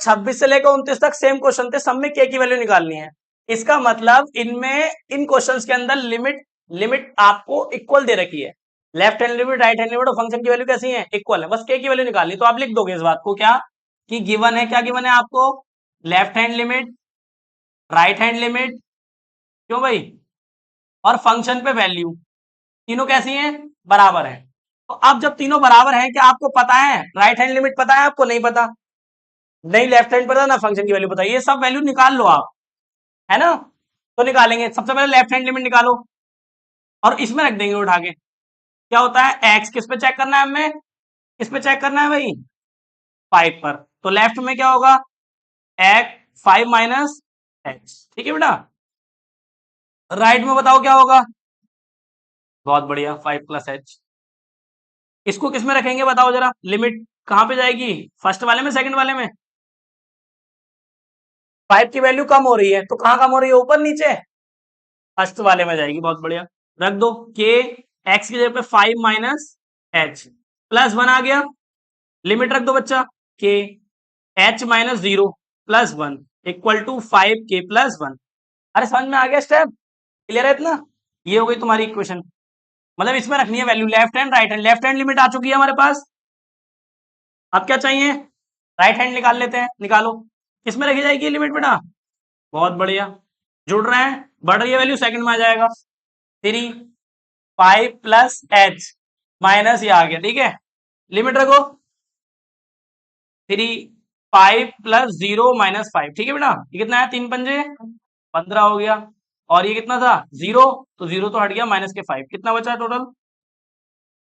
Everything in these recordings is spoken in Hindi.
26 से लेकर 29 तक सेम क्वेश्चन थे, सब में के की वैल्यू निकालनी है। इसका मतलब इनमें इन क्वेश्चंस के अंदर लिमिट लिमिट आपको इक्वल दे रखी है। Left hand limit, right hand limit और फंक्शन की वैल्यू कैसी है, इक्वल है, बस के की वैल्यू निकालनी। तो आप लिख दोगे इस बात को क्या, कि गिवन है, क्या गिवन है आपको, left hand limit, right hand limit, क्यों भाई, और फंक्शन पे वैल्यू, तीनों कैसी हैं, बराबर है। तो अब जब तीनों बराबर हैं, क्या आपको पता है राइट हैंड लिमिट, पता है आपको, नहीं पता, नहीं लेफ्ट हैंड पता, ना फंक्शन की वैल्यू पता, ये सब वैल्यू निकाल लो आप, है ना। तो निकालेंगे, सबसे पहले लेफ्ट हैंड लिमिट निकालो और इसमें रख देंगे उठा के। क्या होता है, एक्स किस पे चेक करना है हमें, किस पे चेक करना है भाई, 5 पर। तो लेफ्ट में क्या होगा, एक्स 5 माइनस एक्स, ठीक है बेटा। राइट में बताओ क्या होगा, बहुत बढ़िया, 5 प्लस एच। इसको किस में रखेंगे बताओ जरा, लिमिट कहां पे जाएगी, फर्स्ट वाले में, सेकंड वाले में। 5 की वैल्यू कम हो रही है तो कहां कम हो रही है, ऊपर नीचे, फर्स्ट वाले में जाएगी, बहुत बढ़िया। रख दो के, एक्स की जगह पे 5 माइनस एच प्लस 1 आ गया, लिमिट रख दो बच्चा, के एच माइनस 0 प्लस 1 इक्वल टू 5 के प्लस 1। अरे समझ में आ गया स्टेप, क्लियर है इतना, ये हो गई तुम्हारी इक्वेशन। मतलब इसमें रखनी है value left hand right hand, left hand limit आ चुकी है हमारे पास, अब क्या चाहिए, राइट हैंड निकाल लेते हैं, निकालो। किसमें रखी जाएगी लिमिट बेटा, बहुत बढ़िया, जुड़ रहे हैं, बढ़ रही है वैल्यू, सेकंड में आ जाएगा, 3 5 प्लस एच माइनस, ये आ गया, ठीक है। लिमिट रखो, 3 5 प्लस 0 माइनस 5, ठीक है बेटा। ये कितना है, 3 पंजे 15 हो गया, और ये कितना था 0, तो 0 तो हट गया, माइनस के 5, कितना बचा टोटल,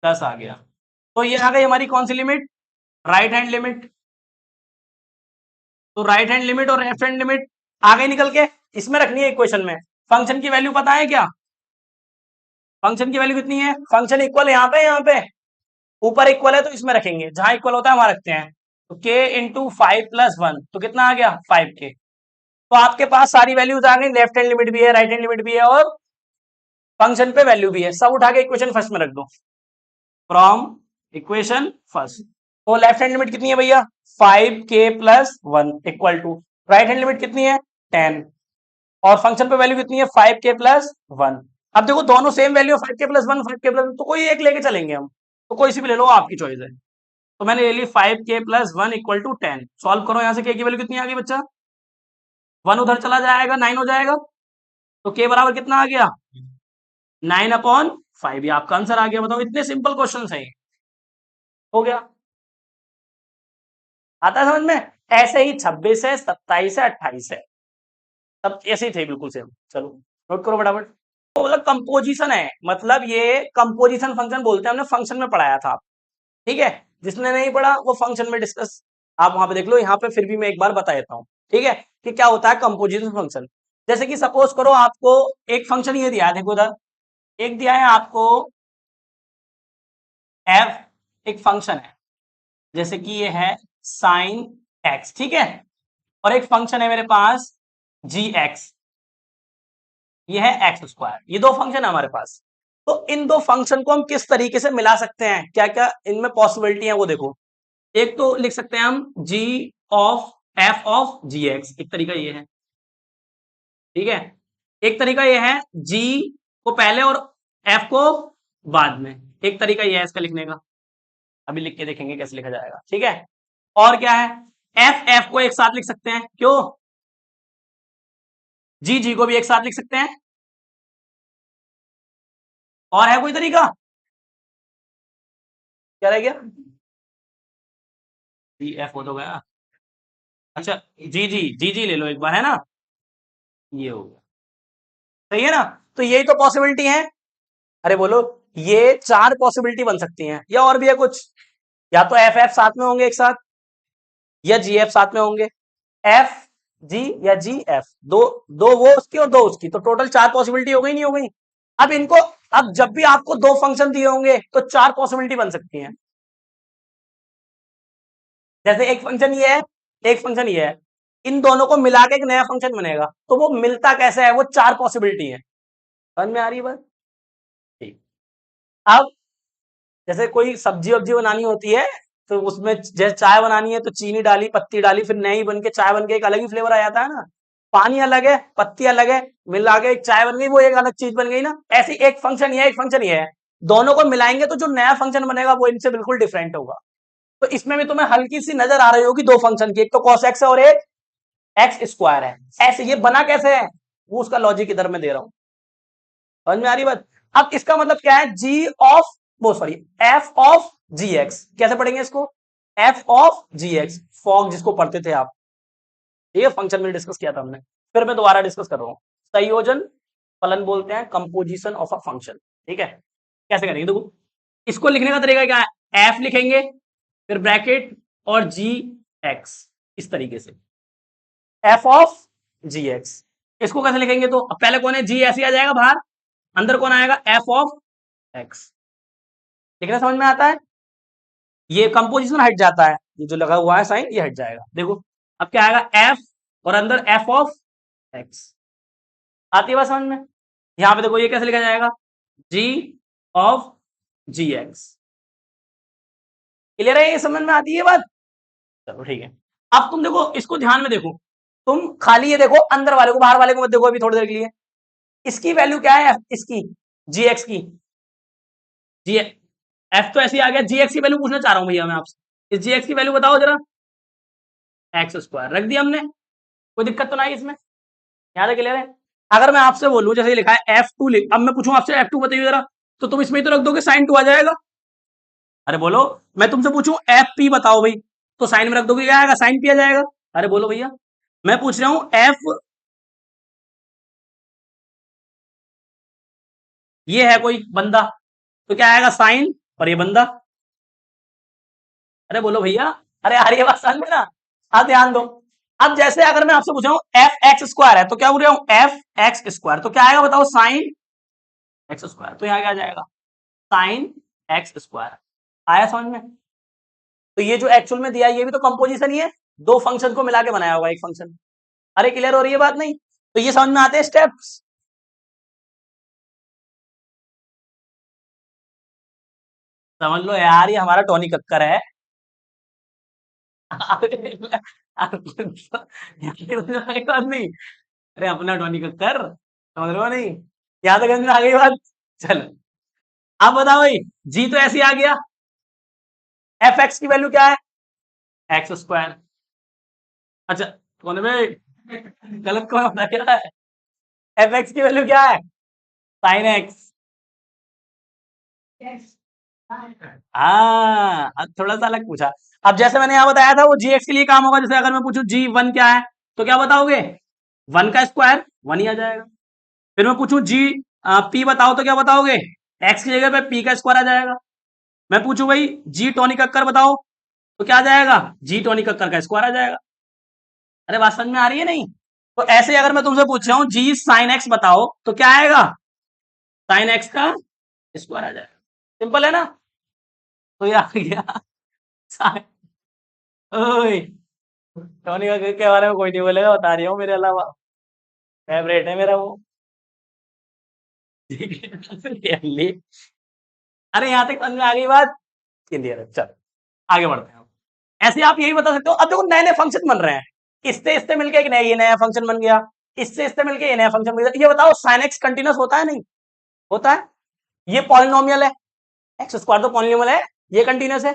10 आ गया। तो ये आ गई हमारी कौन सी लिमिट, राइट हैंड लिमिट। तो राइट हैंड लिमिट और लेफ्ट हैंड लिमिट आ गई निकल के, इसमें रखनी है इक्वेशन में। फंक्शन की वैल्यू पता है क्या, फंक्शन की वैल्यू कितनी है, फंक्शन इक्वल यहाँ पे, यहाँ पे ऊपर इक्वल है तो इसमें रखेंगे, जहां इक्वल होता है वहां रखते हैं। तो k इंटू 5 प्लस 1, तो कितना आ गया 5k। तो आपके पास सारी वैल्यूज आ गई, लेफ्ट हैंड लिमिट भी है, राइट हैंड लिमिट भी है, और फंक्शन पे वैल्यू भी है, सब उठा के इक्वेशन फर्स्ट में रख दो, फ्रॉम इक्वेशन फर्स्ट। तो लेफ्ट हैंड लिमिट कितनी है भैया, 5k plus 1 equal to, right hand limit कितनी है 10, और फंक्शन पे वैल्यू कितनी है 5k प्लस 1। अब देखो दोनों same value, 5k plus 1 5k plus 1, तो कोई एक लेके चलेंगे हम, तो कोई सी भी ले लो, आपकी चॉइस है। तो मैंने ले ली 5k plus 1 equal to 10, solve करो, यहां से k की वैल्यू कितनी आ गई बच्चा, 1 उधर चला जाएगा, 9 हो जाएगा, तो k बराबर कितना आ गया, 9/5, ये आपका आंसर आ गया। बताओ, इतने सिंपल क्वेश्चन है, हो गया, आता है समझ में। ऐसे ही 26 है, 27 है, 28 है, सब ऐसे ही थे बिल्कुल सेम। चलो नोट करो फटाफट। तो मतलब कंपोजिशन है, मतलब ये कंपोजिशन फंक्शन बोलते हैं, हमने फंक्शन में पढ़ाया था, ठीक है। जिसने नहीं पढ़ा वो फंक्शन में डिस्कस आप वहां पे देख लो, यहाँ पे फिर भी मैं एक बार बता देता हूँ, ठीक है, कि क्या होता है कंपोजिशन फंक्शन। जैसे कि सपोज करो आपको एक फंक्शन ये दिया है, देखो उधर एक दिया है आपको f, एक फंक्शन है, जैसे कि ये है साइन x, ठीक है, और एक फंक्शन है मेरे पास gx, ये है x², ये दो फंक्शन है हमारे पास। तो इन दो फंक्शन को हम किस तरीके से मिला सकते हैं, क्या क्या इनमें पॉसिबिलिटी है वो देखो। एक तो लिख सकते हैं हम g of f of gx, एक तरीका ये है, ठीक है। एक तरीका ये है g को पहले और f को बाद में, एक तरीका ये है इसका लिखने का, अभी लिख के देखेंगे कैसे लिखा जाएगा, ठीक है। और क्या है, एफ एफ को एक साथ लिख सकते हैं, क्यों, जी जी को भी एक साथ लिख सकते हैं। और है कोई तरीका, क्या रह गया, जी एफ हो तो गया, अच्छा जी ले लो एक बार, है ना, ये हो गया, सही है ना। तो यही तो पॉसिबिलिटी है, अरे बोलो, ये 4 पॉसिबिलिटी बन सकती हैं, या और भी है कुछ, या तो एफ एफ साथ में होंगे एक साथ, या जी एफ साथ में होंगे, एफ जी या जी एफ, दो दो वो उसकी और दो उसकी, तो टोटल 4 पॉसिबिलिटी हो गई, नहीं हो गई। अब इनको, अब जब भी आपको दो फंक्शन दिए होंगे तो 4 पॉसिबिलिटी बन सकती हैं। जैसे एक फंक्शन ये है, एक फंक्शन ये है, इन दोनों को मिला के एक नया फंक्शन बनेगा, तो वो मिलता कैसे है, वो 4 पॉसिबिलिटी है, समझ में आ रही है बात, ठीक। अब जैसे कोई सब्जी वब्जी बनानी होती है, तो उसमें जैसे चाय बनानी है तो चीनी डाली, पत्ती डाली, फिर नई बन के चाय बन के एक अलग ही फ्लेवर आ जाता है ना। पानी अलग है, पत्ती अलग है, मिला के एक चाय बन गई, वो एक अलग चीज बन गई ना। ऐसे एक फंक्शन ये है, एक फंक्शन ये है, दोनों को मिलाएंगे तो जो नया फंक्शन बनेगा वो इनसे बिल्कुल डिफरेंट होगा। तो इसमें भी तुम्हें हल्की सी नजर आ रही होगी दो फंक्शन की, एक तो cos x है और एक एक्स स्क्वायर है। ऐसे ये बना कैसे है, वो उसका लॉजिक इधर में दे रहा हूं। समझ में आ रही बात। अब इसका मतलब क्या है, जी ऑफ वो sorry F of G X, कैसे पढ़ेंगे इसको, F of G X, fog जिसको पढ़ते थे आप, ये फंक्शन में डिस्कस किया था हमने, फिर मैं दोबारा डिस्कस कर रहा हूं। संयोजन फलन बोलते हैं कंपोजिशन ऑफ अ फंक्शन। ठीक है, कैसे करेंगे देखो, इसको लिखने का तरीका क्या है, एफ लिखेंगे फिर ब्रैकेट और जी एक्स, इस तरीके से एफ ऑफ जी एक्स। इसको कैसे लिखेंगे, तो पहले कौन है, जी ऐसे आ जाएगा बाहर, अंदर कौन आएगा, एफ ऑफ एक्स। लिखना समझ में आता है, ये कंपोजिशन हट जाता है, ये जो लगा हुआ है साइन ये हट जाएगा। देखो अब क्या आएगा, एफ और अंदर एफ ऑफ एक्स। आती है बात समझ में। यहां पे देखो ये कैसे लिखा जाएगा, जी ऑफ जी एक्स। क्लियर है, ये समझ में आती है बात। चलो ठीक है, अब तुम देखो इसको ध्यान में देखो, तुम खाली ये देखो अंदर वाले को, बाहर वाले को मत देखो अभी थोड़ी देर के लिए। इसकी वैल्यू क्या है, इसकी जी एक्स की, जी एफ तो ऐसे ही आ गया, जी एक्स की वैल्यू पूछना चाह रहा हूं भैया मैं आपसे, इस जी एक्स की वैल्यू बताओ जरा, एक्स स्क्वायर रख दिया हमने, कोई दिक्कत तो नहीं इसमें, याद है, क्लियर है। अगर मैं आपसे बोलूं जैसे लिखा है एफ टू, अब मैं पूछूं आपसे एफ टू बताइए जरा, तो तुम इसमें ही तो रख दोगे साइन टू आ जाएगा। अरे बोलो, मैं तुमसे पूछूं एफ पी बताओ भाई, तो साइन में रख दोगे, क्या आएगा, साइन पी आ जाएगा। अरे बोलो भैया, मैं पूछ रहा हूं एफ, ये है कोई बंदा, तो क्या आएगा साइन, और ये बंदा। अरे बोलो भैया, अरे आ रही है बात समझ में ना, हाँ ध्यान दो। अब जैसे अगर मैं आपसे पूछ रहा हूं एफ एक्स स्क्वायर है, तो क्या बोल रहा हूं, एफ एक्स स्क्वायर, तो क्या आएगा बताओ, साइन एक्स स्क्वायर, तो यहाँ क्या आ जाएगा, साइन एक्स स्क्वायर। आया समझ में। तो ये जो एक्चुअल में दिया है ये भी तो कंपोजिशन ही है, दो फंक्शन को मिला के बनाया होगा एक फंक्शन। अरे क्लियर हो रही है बात नहीं, तो ये समझ में आते हैं स्टेप्स। समझ लो यार, ये हमारा टोनी कक्कर है। बात नहीं, अरे अपना टोनी कक्कर, समझ रहे हो नहीं, यहाँ तक समझ में आ गई बात। चलो अब बताओ भाई, जी तो ऐसे ही आ गया, एफ एक्स की वैल्यू क्या है, एक्स स्क्वायर। अच्छा कौन है भाई, गलत कौन होता है, क्या है, एफ एक्स की वैल्यू क्या है, साइन एक्स। हाँ अब थोड़ा सा अलग पूछा। अब जैसे मैंने यहाँ बताया था वो जी एक्स के लिए काम होगा, जैसे अगर मैं पूछूं जी वन क्या है, तो क्या बताओगे, वन का स्क्वायर वन ही आ जाएगा। फिर मैं पूछूं जी पी बताओ, तो क्या बताओगे, एक्स की जगह पे पी का स्क्वायर आ जाएगा। मैं पूछूं भाई जी टोनी कक्कर बताओ, तो क्या आ जाएगा, जी टोनी कक्कर का स्क्वायर आ जाएगा। अरे बात समझ में आ रही है नहीं। तो ऐसे अगर मैं तुमसे पूछ रहा हूँ जी साइन एक्स बताओ, तो क्या आएगा, साइन एक्स का स्क्वायर आ जाएगा। सिंपल है ना। तो ये आ गया साइन, ओए टोनी कक्कर के बारे में कोई नहीं बोलेगा, बता रही हूँ, मेरे अलावा फेवरेट है मेरा वो। Really? अरे यहाँ तक समझ में आ गई बात, क्लियर है। चल आगे बढ़ते हैं। ऐसे आप यही बता सकते हो, अब देखो नए नए फंक्शन बन रहे हैं, इससे इससे मिलके एक नया ये नया फंक्शन बन गया, इससे इससे मिलके ये नया फंक्शन बन गया। ये बताओ साइन एक्स कंटिन्यूस होता है नहीं होता है, ये पॉलिनोमियल है, एक्स स्क्वायर तो पॉलिनोमियल है, ये कंटिन्यूस है,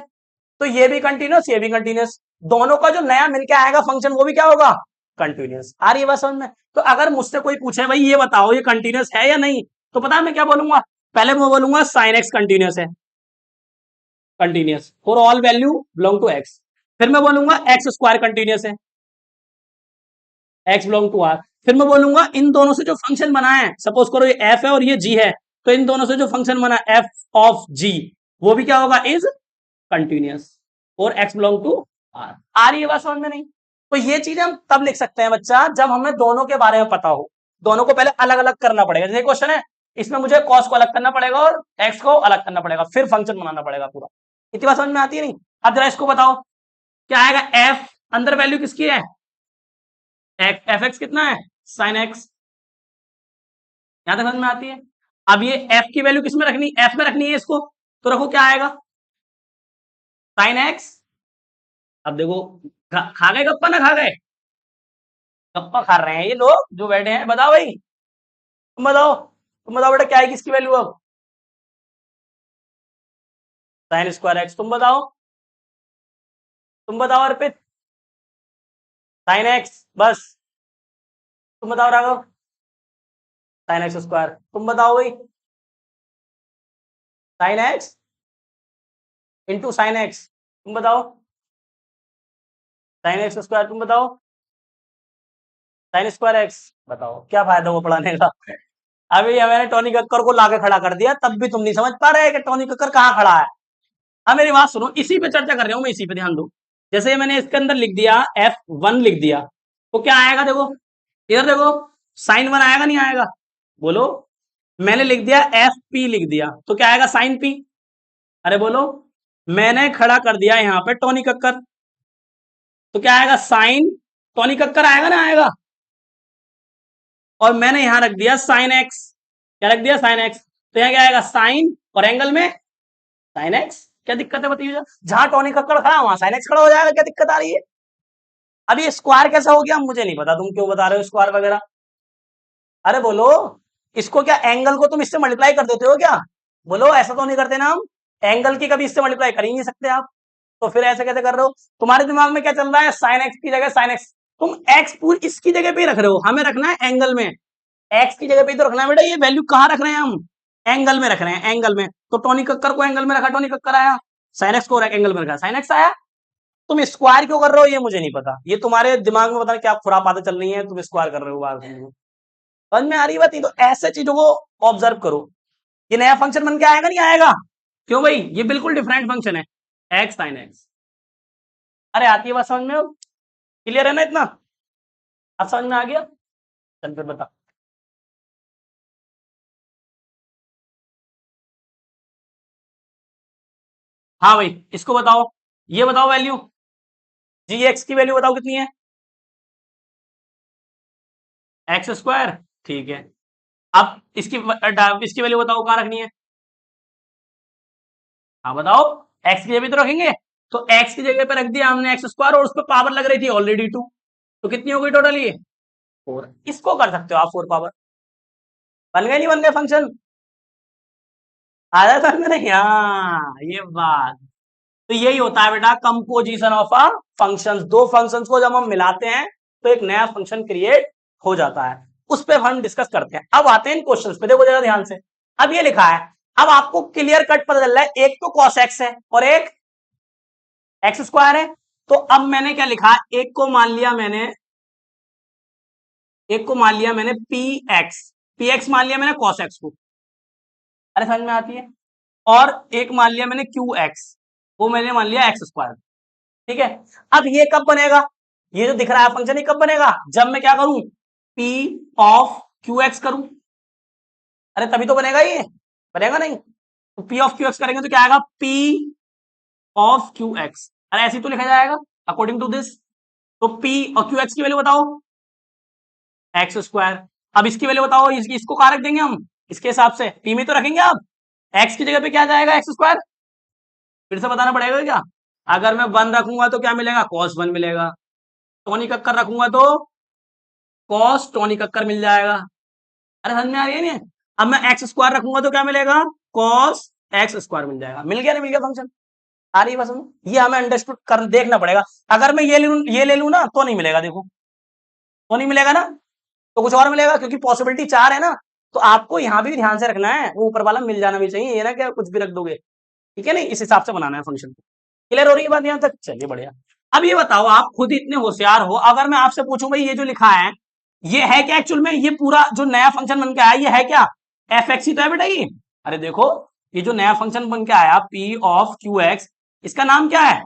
तो ये भी कंटिन्यूस ये भी कंटिन्यूस, दोनों का जो नया मिलके आएगा फंक्शन वो भी क्या होगा, कंटिन्यूस। आ रही है बात समझ में। तो अगर मुझसे कोई पूछे भाई ये बताओ ये कंटिन्यूस है या नहीं, तो पता है मैं क्या बोलूंगा, पहले मैं बोलूंगा साइन एक्स कंटिन्यूस है, continuous for all value belong to X. फिर मैं बोलूंगा एक्स स्क्वायर कंटिन्यूस है, एक्स बिलोंग टू आर। फिर मैं बोलूंगा इन दोनों से जो फंक्शन बना है, सपोज करो ये एफ है और ये जी है, तो इन दोनों से जो फंक्शन बना एफ ऑफ जी, वो भी क्या होगा, इज कंटिन्यूस और एक्स बिलोंग टू आर। आ रही है बात समझ में नहीं। तो ये चीजें हम तब लिख सकते हैं बच्चा जब हमें दोनों के बारे में पता हो, दोनों को पहले अलग अलग करना पड़ेगा। जैसे क्वेश्चन है, इसमें मुझे कॉस को अलग करना पड़ेगा और एक्स को अलग करना पड़ेगा, फिर फंक्शन बनाना पड़ेगा पूरा। इतनी बात समझ में आती है नहीं। अब जरा इसको बताओ, क्या आएगा, एफ अंदर वैल्यू किसकी है, एफ एक्स कितना है, साइन एक्स। यहां तक समझ में आती है। अब ये एफ की वैल्यू किस में रखनी, एफ में रखनी है इसको, तो रखो क्या आएगा, साइन एक्स अब देखो, खा गए गप्पा ना खा गए? गप्पा खा रहे हैं ये लोग जो बैठे हैं। बताओ भाई, तुम बताओ बेटा, क्या है किसकी वैल्यू अब? Sine square x. तुम बताओ अर्पित। साइन एक्स बस। तुम बताओ राघव। Sine x square. तुम बताओ भाई। Sine x into sine x. तुम बताओ। Sine x square. तुम बताओ। Sine square x. बताओ क्या फायदा वो पढ़ाने का? अभी ये मैंने टोनी कक्कर को लाके खड़ा कर दिया, तब भी तुम नहीं समझ पा रहे कि टोनी कक्कर कहाँ खड़ा है। अब मेरी बात सुनो, इसी पे चर्चा कर रहा हूँ मैं, इसी पे ध्यान दो। जैसे मैंने इसके अंदर लिख दिया F1 लिख दिया, तो क्या आएगा देखो, इधर देखो, साइन वन आएगा नहीं आएगा? बोलो। मैंने लिख दिया FP लिख दिया, तो क्या आएगा? Sine P। अरे बोलो। मैंने खड़ा कर दिया यहाँ पे टोनी कक्कर, तो क्या आएगा? साइन टोनी कक्कर आएगा ना आएगा? और मैंने यहां रख दिया साइन एक्स। क्या रख दिया? Sine x. तो यहाँ क्या आएगा? साइन और एंगल में साइन एक्स। क्या दिक्कत है बताइए? जहां टोनी कक्कड़ खड़ा वहां साइन एक्स खड़ा हो जाएगा, क्या दिक्कत आ रही है? अब ये स्क्वायर कैसा हो गया मुझे नहीं पता, तुम क्यों बता रहे हो स्क्वायर वगैरह? अरे बोलो। इसको क्या एंगल को तुम इससे मल्टीप्लाई कर देते हो क्या? बोलो, ऐसा तो नहीं करते ना हम। एंगल की कभी इससे मल्टीप्लाई कर ही नहीं सकते आप। तो फिर ऐसे कैसे कर रहे हो? तुम्हारे दिमाग में क्या चल रहा है? साइन एक्स की जगह साइन एक्स। तुम एक्स पूरी इसकी जगह पे ही रख रहे हो, हमें रखना है एंगल में। एक्स की जगह पे ही तो रखना है बेटा, ये वैल्यू कहाँ रख रहे हैं हम? एंगल में रख रहे हैं, एंगल में। तो टोनी कक्कर को एंगल में रखा, टोनी कक्कर आया। साइन एक्स को एंगल में रखा, साइन एक्स आया। तुम स्क्वायर क्यों कर रहे हो ये मुझे नहीं पता, ये तुम्हारे दिमाग में पता नहीं क्या खुरापाते चल रही है, तुम स्क्वायर कर रहे हो बार समझ में आ रही बात? नहीं तो ऐसे चीजों को ऑब्जर्व करो। ये नया फंक्शन बन के आएगा नहीं आएगा? क्यों भाई, ये बिल्कुल डिफरेंट फंक्शन है। X sine x. अरे आती है बात समझ में? क्लियर है ना इतना? अब समझ में आ गया? चल फिर बता। हाँ भाई, इसको बताओ। ये बताओ वैल्यू, जी एक्स की वैल्यू बताओ कितनी है? X square. ठीक है। अब इसकी वैल्यू बताओ कहाँ रखनी है? हाँ बताओ। एक्स की जगह तो रखेंगे। तो एक्स की जगह पे रख दिया हमने एक्स स्क्वायर, और उस पर पावर लग रही थी ऑलरेडी 2। तो कितनी हो गई टोटल ये? 4। इसको कर सकते हो आप 4 पावर। बन गए नहीं बन गए फंक्शन? आ जाता है नहीं? हाँ ये बात। तो यही होता है बेटा कंपोजिशन ऑफ अ फंक्शंस। दो फंक्शंस को जब हम मिलाते हैं तो एक नया फंक्शन क्रिएट हो जाता है। उस पर हम डिस्कस करते हैं। अब आते हैं इन क्वेश्चंस पे, देखो जरा ध्यान से। अब ये लिखा है, अब आपको क्लियर कट पता चल रहा है, एक तो कॉस एक्स है और एक एक्स स्क्वायर है। तो अब मैंने क्या लिखा, एक को मान लिया मैंने पी एक्स मान लिया मैंने कॉस एक्स को। अरे समझ में आती है? और एक मान लिया मैंने क्यू एक्स, वो मैंने मान लिया एक्स स्क्वायर। ठीक है। अब ये कब बनेगा? ये जो दिख रहा है फंक्शन, ये कब बनेगा? जब मैं क्या करूं? पी ऑफ क्यू एक्स करूं। अरे तभी तो बनेगा ये, बनेगा नहीं? तो पी ऑफ क्यू एक्स करेंगे तो क्या आएगा? P of Q x. अरे ऐसे ही तो लिखा जाएगा अकॉर्डिंग टू दिस। तो पी और क्यू एक्स की वैल्यू बताओ। X square. अब इसकी वैल्यू बताओ, इसको कहाँ रख देंगे हम? इसके हिसाब से पी में तो रखेंगे। अब एक्स की जगह पे क्या जाएगा? X square. फिर से बताना पड़ेगा क्या? अगर मैं 1 रखूंगा तो क्या मिलेगा? कॉस 1 मिलेगा। टोनी कक्कर रखूंगा तो कॉस टोनी कक्कर मिल जाएगा। अरे समझ में आ रही है नहीं? अब मैं एक्स स्क्वायर रखूंगा तो क्या मिलेगा? कॉस एक्स स्क्वायर मिल जाएगा। मिल गया नहीं मिल गया फंक्शन? आ रही है बस में? ये हमें अंडरस्टूड कर देखना पड़ेगा। अगर मैं ये ले लूं ना तो नहीं मिलेगा, देखो तो नहीं मिलेगा ना, तो कुछ और मिलेगा, क्योंकि पॉसिबिलिटी 4 है ना। तो आपको यहां भी ध्यान से रखना है, वो ऊपर वाला मिल जाना भी चाहिए, ये ना क्या कुछ भी रख दोगे। ठीक है नहीं, इस हिसाब से बनाना है फंक्शन। क्लियर हो रही है बात यहां तक? चलिए बढ़िया। अब ये बताओ, आप खुद इतने होशियार हो, अगर मैं आपसे पूछूं भाई ये जो लिखा है ये है क्या एक्चुअल में? ये पूरा जो नया फंक्शन बन के आया ये है क्या? एफ एक्स ही तो है बेटा ये। अरे देखो, ये जो नया फंक्शन बन के आया पी ऑफ क्यू एक्स, इसका नाम क्या है?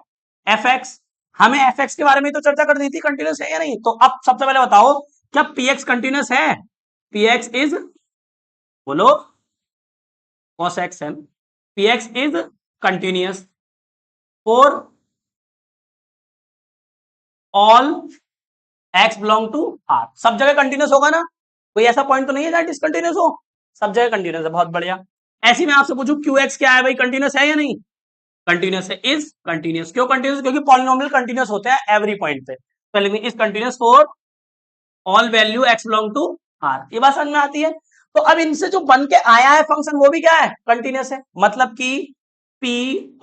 F x. हमें एफ एक्स के बारे में तो चर्चा कर दी थी, कंटिन्यूस है या नहीं? तो अब सबसे पहले बताओ, क्या पी एक्स कंटिन्यूस है? पी एक्स इज, बोलो, cos एक्स है, P X is continuous for all x belong to R. सब जगह कंटिन्यूस होगा ना? कोई ऐसा पॉइंट तो नहीं है जहां डिसकंटिन्यूस हो? सब जगह कंटिन्यूस है, बहुत बढ़िया। ऐसी मैं आपसे पूछूं क्यू एक्स क्या है भाई, कंटिन्यूस है या नहीं? कंटिन्यूस है, इज कंटिन्यूस। क्यों कंटिन्यूस? क्योंकि पॉलिनोमियल कंटिन्यूस होते हैं एवरी पॉइंट पे। तो लिखेंगे is continuous for all value X belong to R. ये बात समझ में आती है? तो अब इनसे जो बन के आया है फंक्शन वो भी क्या है? कंटिन्यूस है। मतलब कि P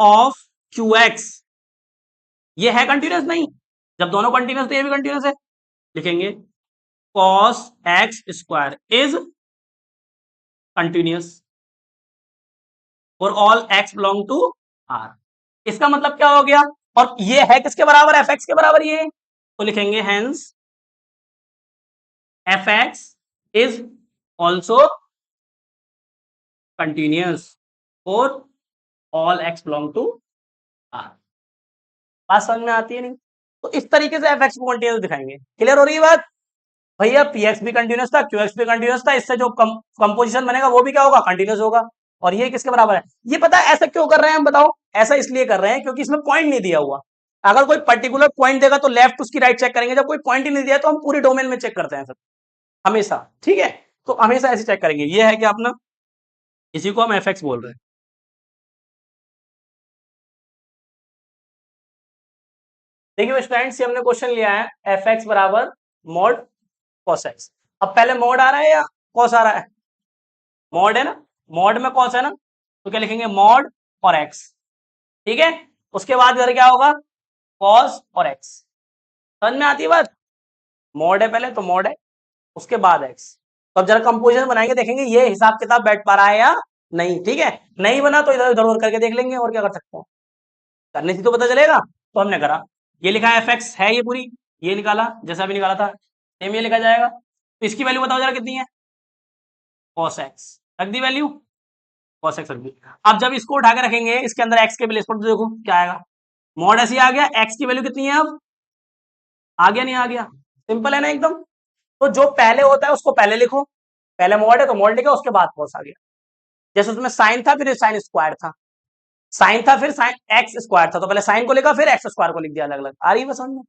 ऑफ क्यू एक्स ये है कंटिन्यूस नहीं? जब दोनों कंटिन्यूस तो ये भी कंटिन्यूस है। लिखेंगे cos X square is continuous for all x belong to R. इसका मतलब क्या हो गया? और ये है किसके बराबर? एफ एक्स के बराबर ये। तो लिखेंगे hence F x is also continuous for all x belong to R. बात समझ में आती है नहीं? तो इस तरीके से एफ एक्स को कंटिन्यूस दिखाएंगे। क्लियर हो रही है बात? भैया पी एक्स भी कंटिन्यूस था, क्यू एक्स भी कंटिन्यूस था, इससे जो कंपोजिशन बनेगा वो भी क्या होगा? कंटिन्यूस होगा। और ये किसके बराबर है? ये पता है ऐसा क्यों कर रहे हैं हम? बताओ। ऐसा इसलिए कर रहे हैं क्योंकि इसमें पॉइंट नहीं दिया हुआ। अगर कोई पर्टिकुलर पॉइंट देगा तो लेफ्ट उसकी राइट चेक करेंगे। जब कोई पॉइंट ही नहीं दिया तो हम पूरे डोमेन में चेक करते हैं सब हमेशा। ठीक है? तो हमेशा ऐसे चेक करेंगे। ये है कि अपना, इसी को हम एफ एक्स बोल रहे हैं। देखिए स्टूडेंट्स, ये हमने क्वेश्चन लिया है एफ एक्स बराबर मॉड कॉस एक्स। अब पहले मॉड आ रहा है या कॉस आ रहा है? मॉड है ना। मॉड में कॉस है ना, तो क्या लिखेंगे? मॉड और एक्स। ठीक है? उसके बाद इधर क्या होगा? कॉस और एक्स। समझ में आती है बात? मॉड है पहले तो मॉड है, उसके बाद एक्स। तो अब जरा कंपोजिशन बनाएंगे, देखेंगे ये हिसाब किताब बैठ पा रहा है या नहीं। ठीक है? नहीं बना तो इधर उधर करके देख लेंगे, और क्या कर सकते हैं। करने से तो पता चलेगा। तो हमने करा, ये लिखा है एफ एक्स है ये पूरी, ये निकाला जैसा भी निकाला था, सेम ये लिखा जाएगा। तो इसकी वैल्यू बताओ जरा कितनी है? Cos x. रख दी वैल्यू, कॉस एक्स रख दी। अब जब इसको उठा के रखेंगे इसके अंदर एक्स के प्लेस पर, तो देखो क्या आएगा? मॉड ऐसे आ गया। एक्स की वैल्यू कितनी है अब? आ गया नहीं आ गया? सिंपल है ना एकदम। तो जो पहले होता है उसको पहले लिखो। पहले मॉड है तो मॉड लिखा, उसके बाद कॉस आ गया। जैसे उसमें साइन था फिर साइन स्क्वायर था, साइन था फिर साइन एक्स स्क्वायर था, तो पहले साइन को लिखा फिर एक्स स्क्वायर को लिख दिया अलग अलग। आ रही है समझ में?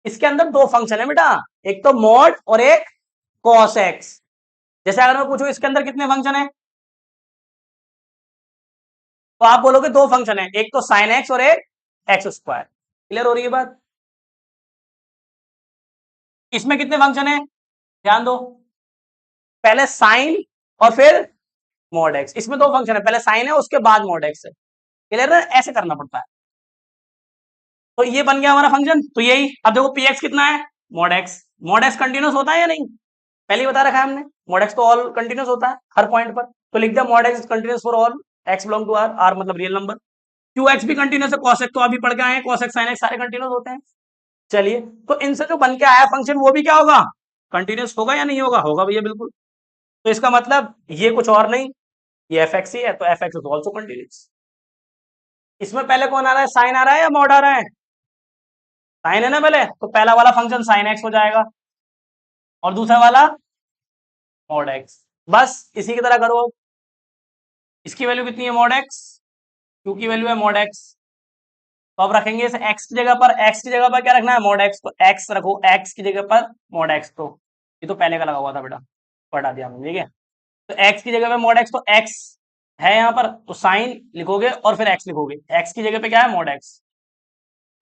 इसके अंदर दो फंक्शन है बेटा, एक तो मॉड और एक कॉस एक्स। जैसे अगर मैं पूछूं इसके अंदर कितने फंक्शन है, तो आप बोलोगे दो फंक्शन है, एक तो साइन एक्स और एक एक्स स्क्वायर। क्लियर हो रही है बात? इसमें कितने फंक्शन है ध्यान दो, पहले साइन और फिर मॉड एक्स। इसमें दो फंक्शन है, पहले साइन है उसके बाद मॉड एक्स है। क्लियर है? ऐसे करना पड़ता है। तो ये बन गया हमारा फंक्शन। तो यही, अब देखो पी एक्स कितना है? Mod x. Mod X continuous होता है या नहीं? पहले ही बता रखा है हमने, मॉड एक्स तो ऑल कंटिन्यूस होता है हर पॉइंट पर। तो लिख दिया mod X continuous for all x belong to R, R मतलब रियल नंबर। क्यू एक्स भी कंटिन्यूस है, कॉस एक्स तो अभी पढ़ के आए हैं, कॉस एक्स साइन एक्स सारे कंटिन्यूस होते हैं। चलिए, तो इनसे जो बन के आया फंक्शन वो भी क्या होगा? कंटिन्यूस होगा या नहीं होगा? होगा भैया बिल्कुल। तो इसका मतलब ये कुछ और नहीं, ये एफ एक्स ही है, तो f x is also continuous. इसमें पहले कौन आ रहा है? साइन आ रहा है या मॉड आ रहा है? साइन है ना पहले, तो पहला वाला फंक्शन साइन एक्स हो जाएगा और दूसरा वाला मॉड एक्स। बस इसी की तरह करो। इसकी वैल्यू कितनी है? Mod x. क्यू की वैल्यू है मॉड एक्स। तो अब रखेंगे इसे एक्स की जगह पर। एक्स की जगह पर क्या रखना है? Mod X. तो एक्स रखो एक्स की जगह पर मॉड एक्स। तो ये तो पहले का लगा हुआ था बेटा, पढ़ा दिया हमने। ठीक है? तो एक्स की जगह पे मॉड एक्स, तो एक्स है यहाँ पर तो साइन लिखोगे और फिर एक्स लिखोगे। एक्स की जगह पे क्या है? Mod x.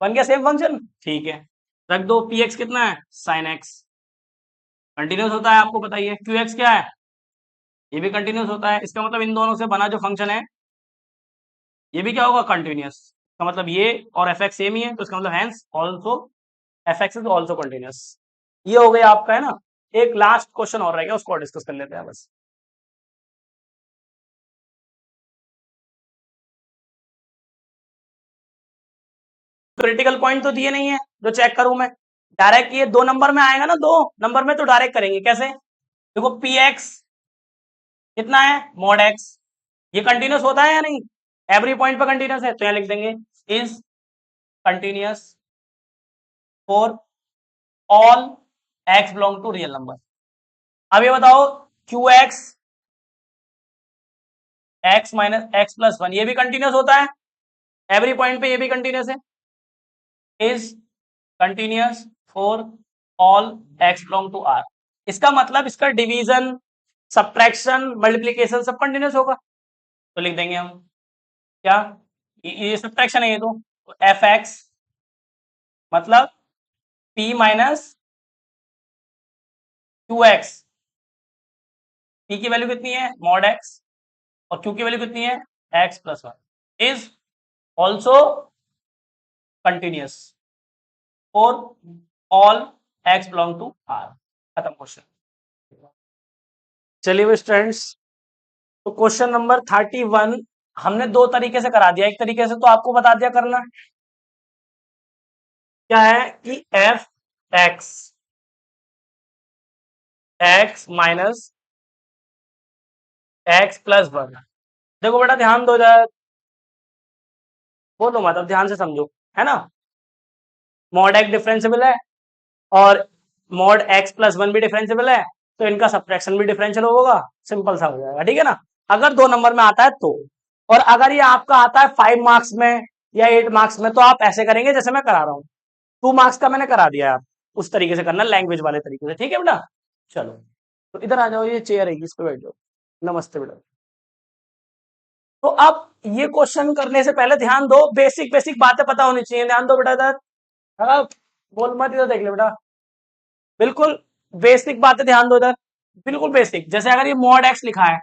बन गया सेम फंक्शन। ठीक है, रख दो। पी एक्स कितना है? Sign X. कंटिन्यूस होता है, आपको बताइए। क्यू एक्स क्या है? ये भी कंटिन्यूस होता है। इसका मतलब इन दोनों से बना जो फंक्शन है ये भी क्या होगा? कंटिन्यूस। इसका मतलब ये और एफ एक्स सेम ही है, तो इसका मतलब hence also F x is also continuous. ये हो गया आपका, है ना। एक लास्ट क्वेश्चन और रहेगा, उसको डिस्कस कर लेते हैं बस। क्रिटिकल पॉइंट तो दिए नहीं है जो चेक करूं मैं। डायरेक्ट ये दो नंबर में आएगा ना, दो नंबर में तो डायरेक्ट करेंगे। कैसे? देखो पी एक्स कितना है? Mod x. ये कंटिन्यूस होता है या नहीं? एवरी पॉइंट पर कंटिन्यूस है, तो यहां लिख देंगे is continuous for all x belong to real number. अब ये बताओ, Q X X minus X plus one ये भी कंटिन्यूस होता है एवरी पॉइंट पे, ये भी कंटिन्यूस है। Is continuous for all x belong to R. इसका मतलब इसका डिवीजन, सब्ट्रैक्शन, मल्टीप्लीकेशन सब कंटिन्यूस होगा। तो लिख देंगे हम क्या? ये सब्ट्रैक्शन है ये तो एफ एक्स मतलब p minus two x. P की वैल्यू कितनी है मॉड एक्स और क्यू की वैल्यू कितनी है x plus one is also continuous for all x belong to R. खत्म क्वेश्चन। चलिए स्टूडेंट्स, तो क्वेश्चन नंबर 31 हमने दो तरीके से करा दिया। एक तरीके से तो आपको बता दिया करना क्या है कि F x X minus X plus one. देखो बेटा ध्यान दो जरा, बोलो मतलब ध्यान से समझो, है ना। मॉड एक्स डिफरेंशियल है और मॉड एक्स प्लस वन भी डिफरेंशियल है, तो इनका सब्ट्रैक्शन भी डिफरेंशियल होगा। सिंपल सा हो जाएगा, ठीक है ना। अगर 2 नंबर में आता है तो, और अगर ये आपका आता है 5 मार्क्स में या 8 मार्क्स में, तो आप ऐसे करेंगे जैसे मैं करा रहा हूँ। 2 मार्क्स का मैंने करा दिया है, आप उस तरीके से करना, लैंग्वेज वाले तरीके से, ठीक है बेटा। चलो तो इधर आ जाओ, ये चेयर है इस पे बैठ जाओ। नमस्ते बेटा। तो अब ये क्वेश्चन करने से पहले ध्यान दो, बेसिक बेसिक बातें पता होनी चाहिए। ध्यान दो बेटा इधर, हाँ, बोल मत, इधर देख ले बेटा। बिल्कुल बेसिक बातें ध्यान दो इधर, बिल्कुल बेसिक। जैसे अगर ये मॉड एक्स लिखा है,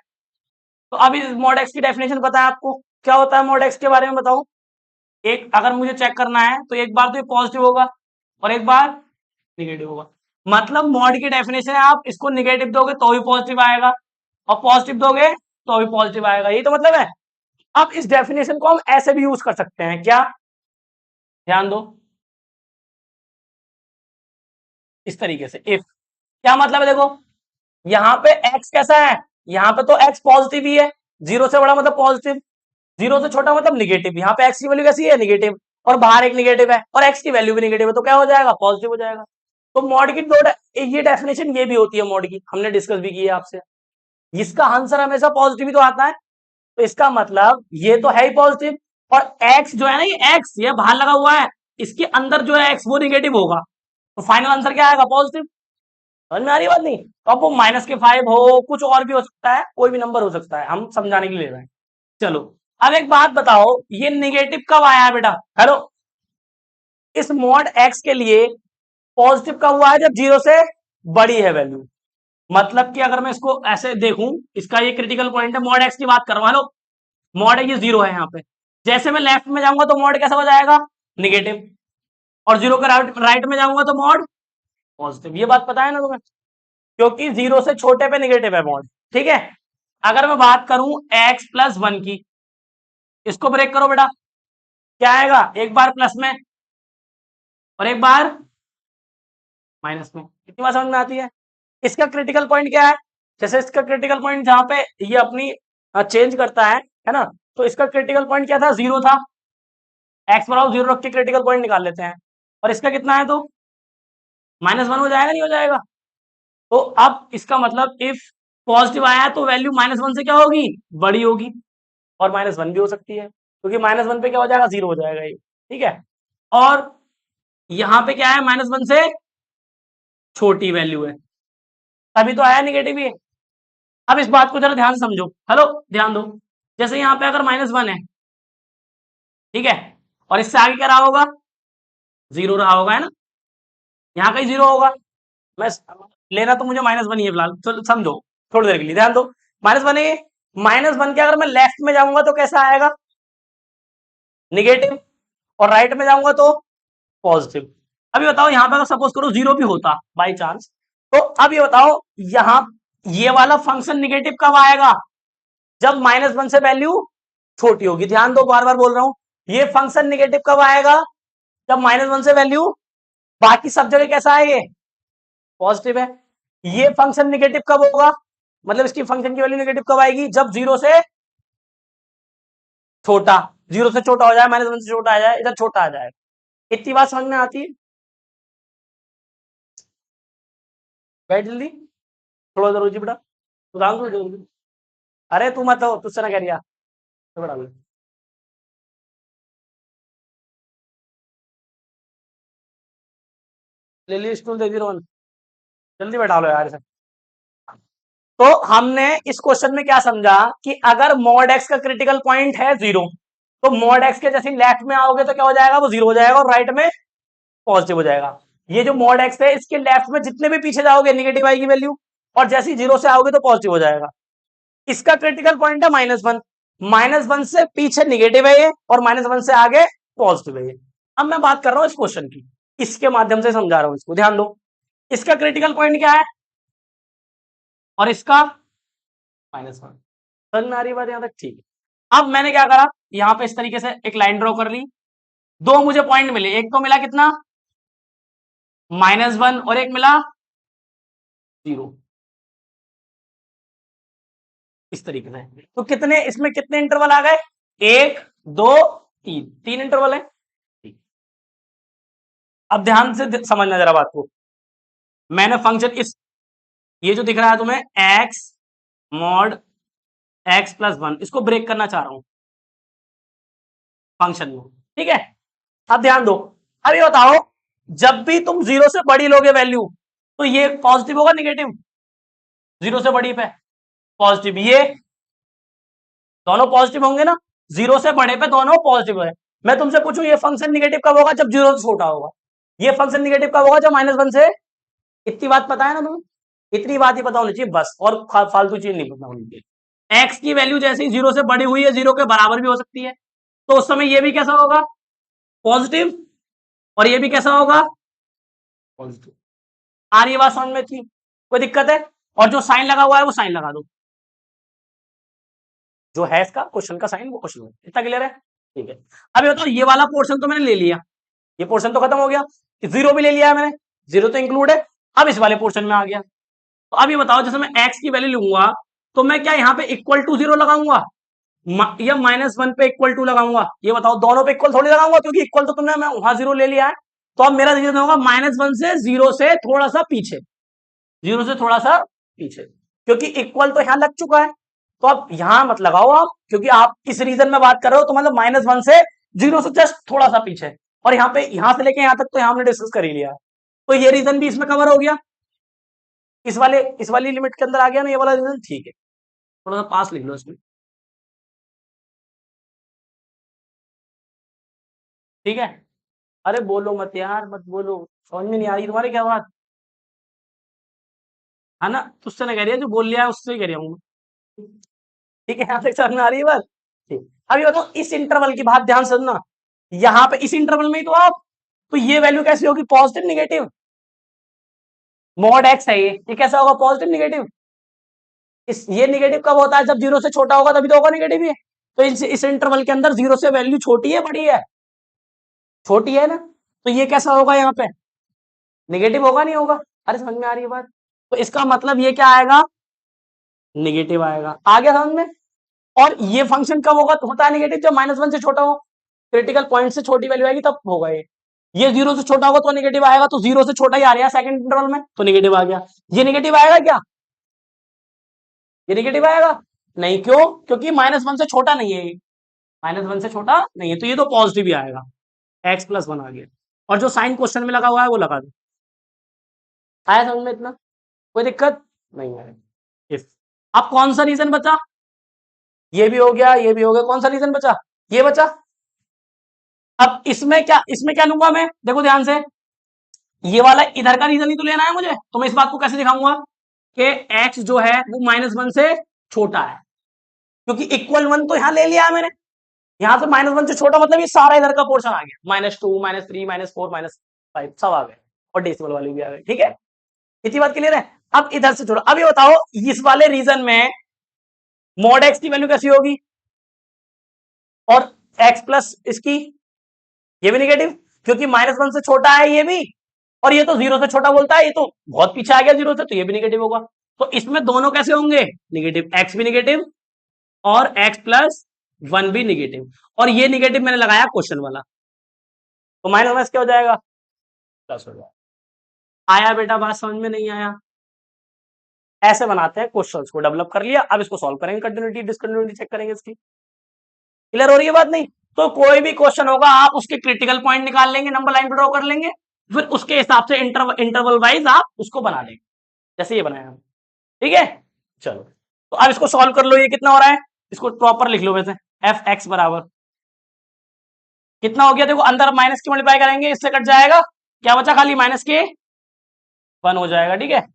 तो अब इस मॉड एक्स की डेफिनेशन पता है आपको, क्या होता है मॉड एक्स के बारे में बताओ। एक अगर मुझे चेक करना है तो एक बार तो ये पॉजिटिव होगा और एक बार निगेटिव होगा। मतलब मॉड की डेफिनेशन है, आप इसको निगेटिव दोगे तो भी पॉजिटिव आएगा और पॉजिटिव दोगे तो भी पॉजिटिव आएगा, यही तो मतलब है। अब इस डेफिनेशन को हम ऐसे भी यूज कर सकते हैं, क्या, ध्यान दो, इस तरीके से। इफ क्या मतलब है, देखो यहाँ पे x कैसा है, यहाँ पे तो x पॉजिटिव ही है, जीरो से बड़ा मतलब पॉजिटिव, जीरो से छोटा मतलब निगेटिव। यहाँ पे x की वैल्यू कैसी है निगेटिव, और बाहर एक निगेटिव है और x की वैल्यू भी निगेटिव है, तो क्या हो जाएगा पॉजिटिव हो जाएगा। तो मॉड की दो ये डेफिनेशन ये भी होती है मॉड की, हमने डिस्कस भी की है आपसे। इसका आंसर हमेशा पॉजिटिव ही तो आता है, तो इसका मतलब ये तो है ही पॉजिटिव। और x जो है ना, ये x ये बाहर लगा हुआ है, इसके अंदर जो है x वो निगेटिव होगा, तो फाइनल आंसर क्या आएगा पॉजिटिव। समझ में आ रही बात नहीं, तो अब वो -5 हो, कुछ और भी हो सकता है, कोई भी नंबर हो सकता है, हम समझाने के लिए ले रहे हैं। चलो अब एक बात बताओ, ये निगेटिव कब आया है बेटा, हेलो। इस मॉड एक्स के लिए पॉजिटिव कब हुआ है, जब जीरो से बड़ी है वैल्यू। मतलब कि अगर मैं इसको ऐसे देखूं, इसका ये क्रिटिकल पॉइंट है, मॉड एक्स की बात करवा लो, मॉड ये जीरो है यहाँ पे। जैसे मैं लेफ्ट में जाऊंगा तो मॉड कैसा हो जाएगा निगेटिव, और जीरो के राइट में जाऊंगा तो मॉड पॉजिटिव। ये बात पता है ना तुम्हें, क्योंकि जीरो से छोटे पे निगेटिव है मॉड, ठीक है। अगर मैं बात करूं एक्स प्लस वन की, इसको ब्रेक करो बेटा, क्या आएगा, एक बार प्लस में और एक बार माइनस में। कितनी बात समझ में आती है। इसका क्रिटिकल पॉइंट क्या है, जैसे इसका क्रिटिकल पॉइंट जहां पे ये अपनी चेंज करता है ना, तो इसका क्रिटिकल पॉइंट क्या था, जीरो था। एक्स बराबर जीरो रख के क्रिटिकल पॉइंट निकाल लेते हैं, और इसका कितना है तो -1 हो जाएगा, नहीं हो जाएगा। तो अब इसका मतलब इफ पॉजिटिव आया है तो वैल्यू -1 से क्या होगी बड़ी होगी, और -1 भी हो सकती है, क्योंकि -1 पे क्या हो जाएगा जीरो हो जाएगा ये, ठीक है। और यहाँ पे क्या है, -1 से छोटी वैल्यू है, तभी तो आया निगेटिव ये। अब इस बात को जरा ध्यान से समझो, हेलो ध्यान दो। जैसे यहाँ पे अगर -1 है, ठीक है, और इससे आगे क्या रहा होगा, जीरो रहा होगा, है ना। यहाँ कहीं जीरो होगा, मैं लेना तो मुझे -1 ही है फिलहाल, तो समझो थोड़ी देर के लिए, ध्यान दो। -1 है, -1 के अगर मैं लेफ्ट में जाऊंगा तो कैसा आएगा निगेटिव, और राइट में जाऊंगा तो पॉजिटिव। अभी बताओ यहाँ पे अगर सपोज करो जीरो भी होता बाई चांस, तो अब ये बताओ यहाँ ये वाला फंक्शन निगेटिव कब आएगा, जब -1 से वैल्यू छोटी होगी। ध्यान दो, बार बार बोल रहा हूं, ये फंक्शन निगेटिव कब आएगा, जब -1 से वैल्यू, बाकी सब जगह कैसा है ये पॉजिटिव है। ये फंक्शन निगेटिव कब होगा, मतलब इसकी फंक्शन की वैल्यू निगेटिव कब आएगी, जब जीरो से छोटा, जीरो से छोटा हो जाए, -1 से छोटा आ जाए, इधर छोटा आ जाए। इतनी बात समझ में आती है, बैठ जल्दी, थोड़ा जरूरी बेटा, उदाहरण दो जल्दी। अरे तू मत हो, तुझसे ना कह रिया, तो बड़ा ले ली स्टूल, दे दी रोहन, जल्दी बैठा लो यार इसे। तो हमने इस क्वेश्चन में क्या समझा कि अगर मॉड एक्स का क्रिटिकल पॉइंट है जीरो, तो मॉड एक्स के जैसे लेफ्ट में आओगे तो क्या हो जाएगा, वो जीरो हो जाएगा और राइट में पॉजिटिव हो जाएगा। ये जो मॉड एक्स है इसके लेफ्ट में जितने भी पीछे जाओगे निगेटिव आएगी वैल्यू, और जैसे ही जीरो से आओगे तो पॉजिटिव हो जाएगा। इसका क्रिटिकल पॉइंट है -1, -1 से पीछे निगेटिव है ये, और -1 से आगे पॉजिटिव है ये। अब मैं बात कर रहा हूं इस क्वेश्चन की, इसके माध्यम से समझा रहा हूं इसको, ध्यान दो। इसका क्रिटिकल पॉइंट क्या है और इसका -1। समझ में आ रही बात यहां तक? ठीक है। अब मैंने क्या करा, यहां पे इस तरीके से एक लाइन ड्रॉ कर ली, दो मुझे पॉइंट मिले, एक तो मिला कितना -1 और एक मिला 0, इस तरीके से। तो कितने इसमें कितने इंटरवल आ गए, 1 2 3, 3 इंटरवल है। अब ध्यान से समझना जरा बात को, मैंने फंक्शन इस ये जो दिख रहा है तुम्हें x मॉड x+1, इसको ब्रेक करना चाह रहा हूं फंक्शन में, ठीक है। अब ध्यान दो, अब ये बताओ जब भी तुम जीरो से बड़ी लोगे वैल्यू तो ये पॉजिटिव होगा निगेटिव, जीरो से बड़ी पे पॉजिटिव, ये दोनों पॉजिटिव होंगे ना, जीरो से बड़े पे दोनों पॉजिटिव है। मैं तुमसे पूछूं ये फंक्शन निगेटिव कब होगा, जब जीरो से छोटा होगा। ये फंक्शन निगेटिव कब होगा, जब -1 से, इतनी बात पता है ना तुम्हें, इतनी बात ही पता होनी चाहिए बस, और फालतू चीज नहीं पता होनी चाहिए। एक्स की वैल्यू जैसे ही जीरो से बड़ी हुई है, जीरो के बराबर भी हो सकती है, तो उस समय ये भी कैसा होगा, पॉजिटिव, और ये भी कैसा होगा, पॉजिटिव। आ रही बात समझ में थी, कोई दिक्कत है? और जो साइन लगा हुआ है वो साइन लगा दो, जो है इसका क्वेश्चन का साइन वो क्वेश्चन, इतना क्लियर है? ठीक है। अब ये बताओ, ये वाला पोर्शन तो मैंने ले लिया, ये पोर्शन तो खत्म हो गया, जीरो भी ले लिया है मैंने, जीरो तो इंक्लूड है। अब इस वाले पोर्शन में आ गया, तो अब ये बताओ जैसे मैं x की वैल्यू लूंगा तो मैं क्या यहाँ पे इक्वल टू जीरो लगाऊंगा या -1 पे इक्वल टू लगाऊंगा, ये बताओ। दोनों पे इक्वल थोड़ी लगाऊंगा, क्योंकि इक्वल तो तुमने मैं वहां जीरो ले लिया है। तो अब मेरा रीजन होगा -1 से जीरो से थोड़ा सा पीछे, जीरो से थोड़ा सा पीछे, क्योंकि इक्वल तो यहां लग चुका है। तो अब यहां मत लगाओ आप, क्योंकि आप इस रीजन में बात कर रहे हो, तो मतलब -1 से जीरो से जस्ट थोड़ा सा पीछे, और यहाँ पे यहां से लेके यहां तक तो यहां हमने डिस्कस कर ही लिया, तो ये रीजन भी इसमें कवर हो गया, इस वाली लिमिट के अंदर आ गया ना ये वाला रीजन, ठीक है। थोड़ा सा पास लिख लो इसमें, ठीक है। अरे बोलो मत यार, मत बोलो, समझ में नहीं आ रही तुम्हारी क्या बात, है ना? तुझसे ना कह रही है, जो बोल लिया है उससे ही कह रही हूँ। ठीक है, यहाँ तक समझ में आ रही है बात? ठीक। अभी बताओ इस इंटरवल की बात ध्यान से सुनना, यहाँ पे इस इंटरवल में ही तो आप, तो ये वैल्यू कैसी होगी, पॉजिटिव निगेटिव, मॉड एक्स है ये कैसा होगा, पॉजिटिव निगेटिव। ये निगेटिव कब होता है, जब जीरो से छोटा होगा तभी तो होगा निगेटिव ये। तो इस इंटरवल के अंदर जीरो से वैल्यू छोटी है बड़ी है, छोटी है ना, तो ये कैसा होगा यहाँ पे, निगेटिव होगा नहीं होगा? अरे समझ में आ रही है बात? तो इसका मतलब ये क्या आएगा, निगेटिव आएगा, आ गया समझ में? और ये फंक्शन कब होगा, तो होता है निगेटिव जब -1 से छोटा हो, क्रिटिकल पॉइंट से छोटी वैल्यू आएगी तब होगा ये जीरो से छोटा होगा तो निगेटिव आएगा, तो जीरो से छोटा ही आ रहा है सेकंड इंटरवल में, तो निगेटिव आ गया। ये निगेटिव आएगा क्या, ये निगेटिव आएगा नहीं, क्यों, क्योंकि -1 से छोटा नहीं है, -1 से छोटा नहीं है, तो ये तो पॉजिटिव ही आएगा, x+1 आ गया। और जो साइन क्वेश्चन में लगा हुआ है वो लगा दो, आया समझ में इतना, कोई दिक्कत नहीं है? इफ अब कौन सा रीजन बचा, ये भी हो गया, ये भी हो गया, कौन सा रीजन बचा, ये बचा। अब इसमें क्या लूंगा मैं, देखो ध्यान से, ये वाला इधर का रीजन ही तो लेना है मुझे, तो मैं इस बात को कैसे दिखाऊंगा कि x जो है वो -1 से छोटा है, क्योंकि इक्वल 1 तो यहां ले लिया है मैंने, यहां से -1 से छोटा मतलब ये सारा इधर का पोर्शन आ गया, -2 -3 -4 -5 सब आ गए, और डेसिमल वाली भी आ गई, ठीक है। इतनी बात क्लियर है? अब इधर से छोड़ो, अब ये बताओ इस वाले रीजन में मॉड एक्स की वैल्यू कैसी होगी, और एक्स प्लस इसकी, ये भी निगेटिव, क्योंकि -1 से छोटा है ये भी, और ये तो जीरो से छोटा बोलता है, ये तो बहुत पीछे आ गया जीरो से, तो ये भी निगेटिव होगा। तो इसमें दोनों कैसे होंगे, निगेटिव, एक्स भी निगेटिव और x+1 भी निगेटिव, और ये निगेटिव मैंने लगाया क्वेश्चन वाला, तो माइनस क्या हो जाएगा, प्लस हो जाएगा। आया बेटा बात समझ में, नहीं आया? ऐसे बनाते हैं क्वेश्चंस को, डेवलप कर लिया, अब इसको सॉल्व करेंगे, कंटिन्यूटी डिसकंटिन्यूटी चेक करेंगे इसकी। क्लियर हो रही है बात? नहीं तो कोई भी क्वेश्चन होगा आप उसके क्रिटिकल पॉइंट निकाल लेंगे, नंबर लाइन पे ड्रॉ कर लेंगे, फिर उसके हिसाब से इंटरवल वाइज आप उसको बना लेंगे, जैसे ये बनाया हम, ठीक है। चलो तो अब इसको सॉल्व कर लो, ये कितना हो रहा है, इसको प्रॉपर लिख लो वैसे, एफ एक्स बराबर कितना हो गया देखो, अंदर माइनस के मल्टीप्लाई करेंगे, इससे कट जाएगा, क्या बचा खाली माइनस के 1 हो जाएगा, ठीक है।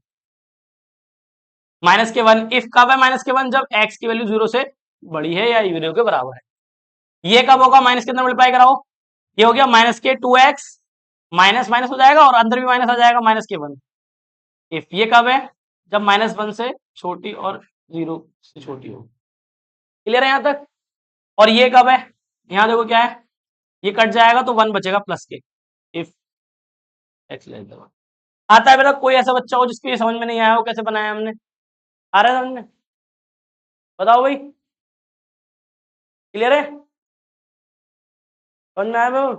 माइनस के 1 इफ कब है माइनस के 1, जब एक्स की वैल्यू 0 से बड़ी है या जीरो के बराबर है। ये कब होगा, माइनस के अंदर मल्टीप्लाई कराओ, ये हो गया माइनस के 2x, माइनस माइनस हो जाएगा और अंदर भी माइनस आ जाएगा माइनस के 1। इफ ये कब है, जब माइनस 1 से छोटी और 0 से छोटी हो। क्लियर है यहां तक। और ये कब है, यहां देखो क्या है, ये कट जाएगा तो 1 बचेगा प्लस के, इफ एक्स लेस देन 1। आता है बेटा, कोई ऐसा बच्चा हो जिसको ये समझ में नहीं आया हो कैसे बनाया हमने, आ रहा है समझ में, बताओ भाई, क्लियर है, समझ में आया भाई।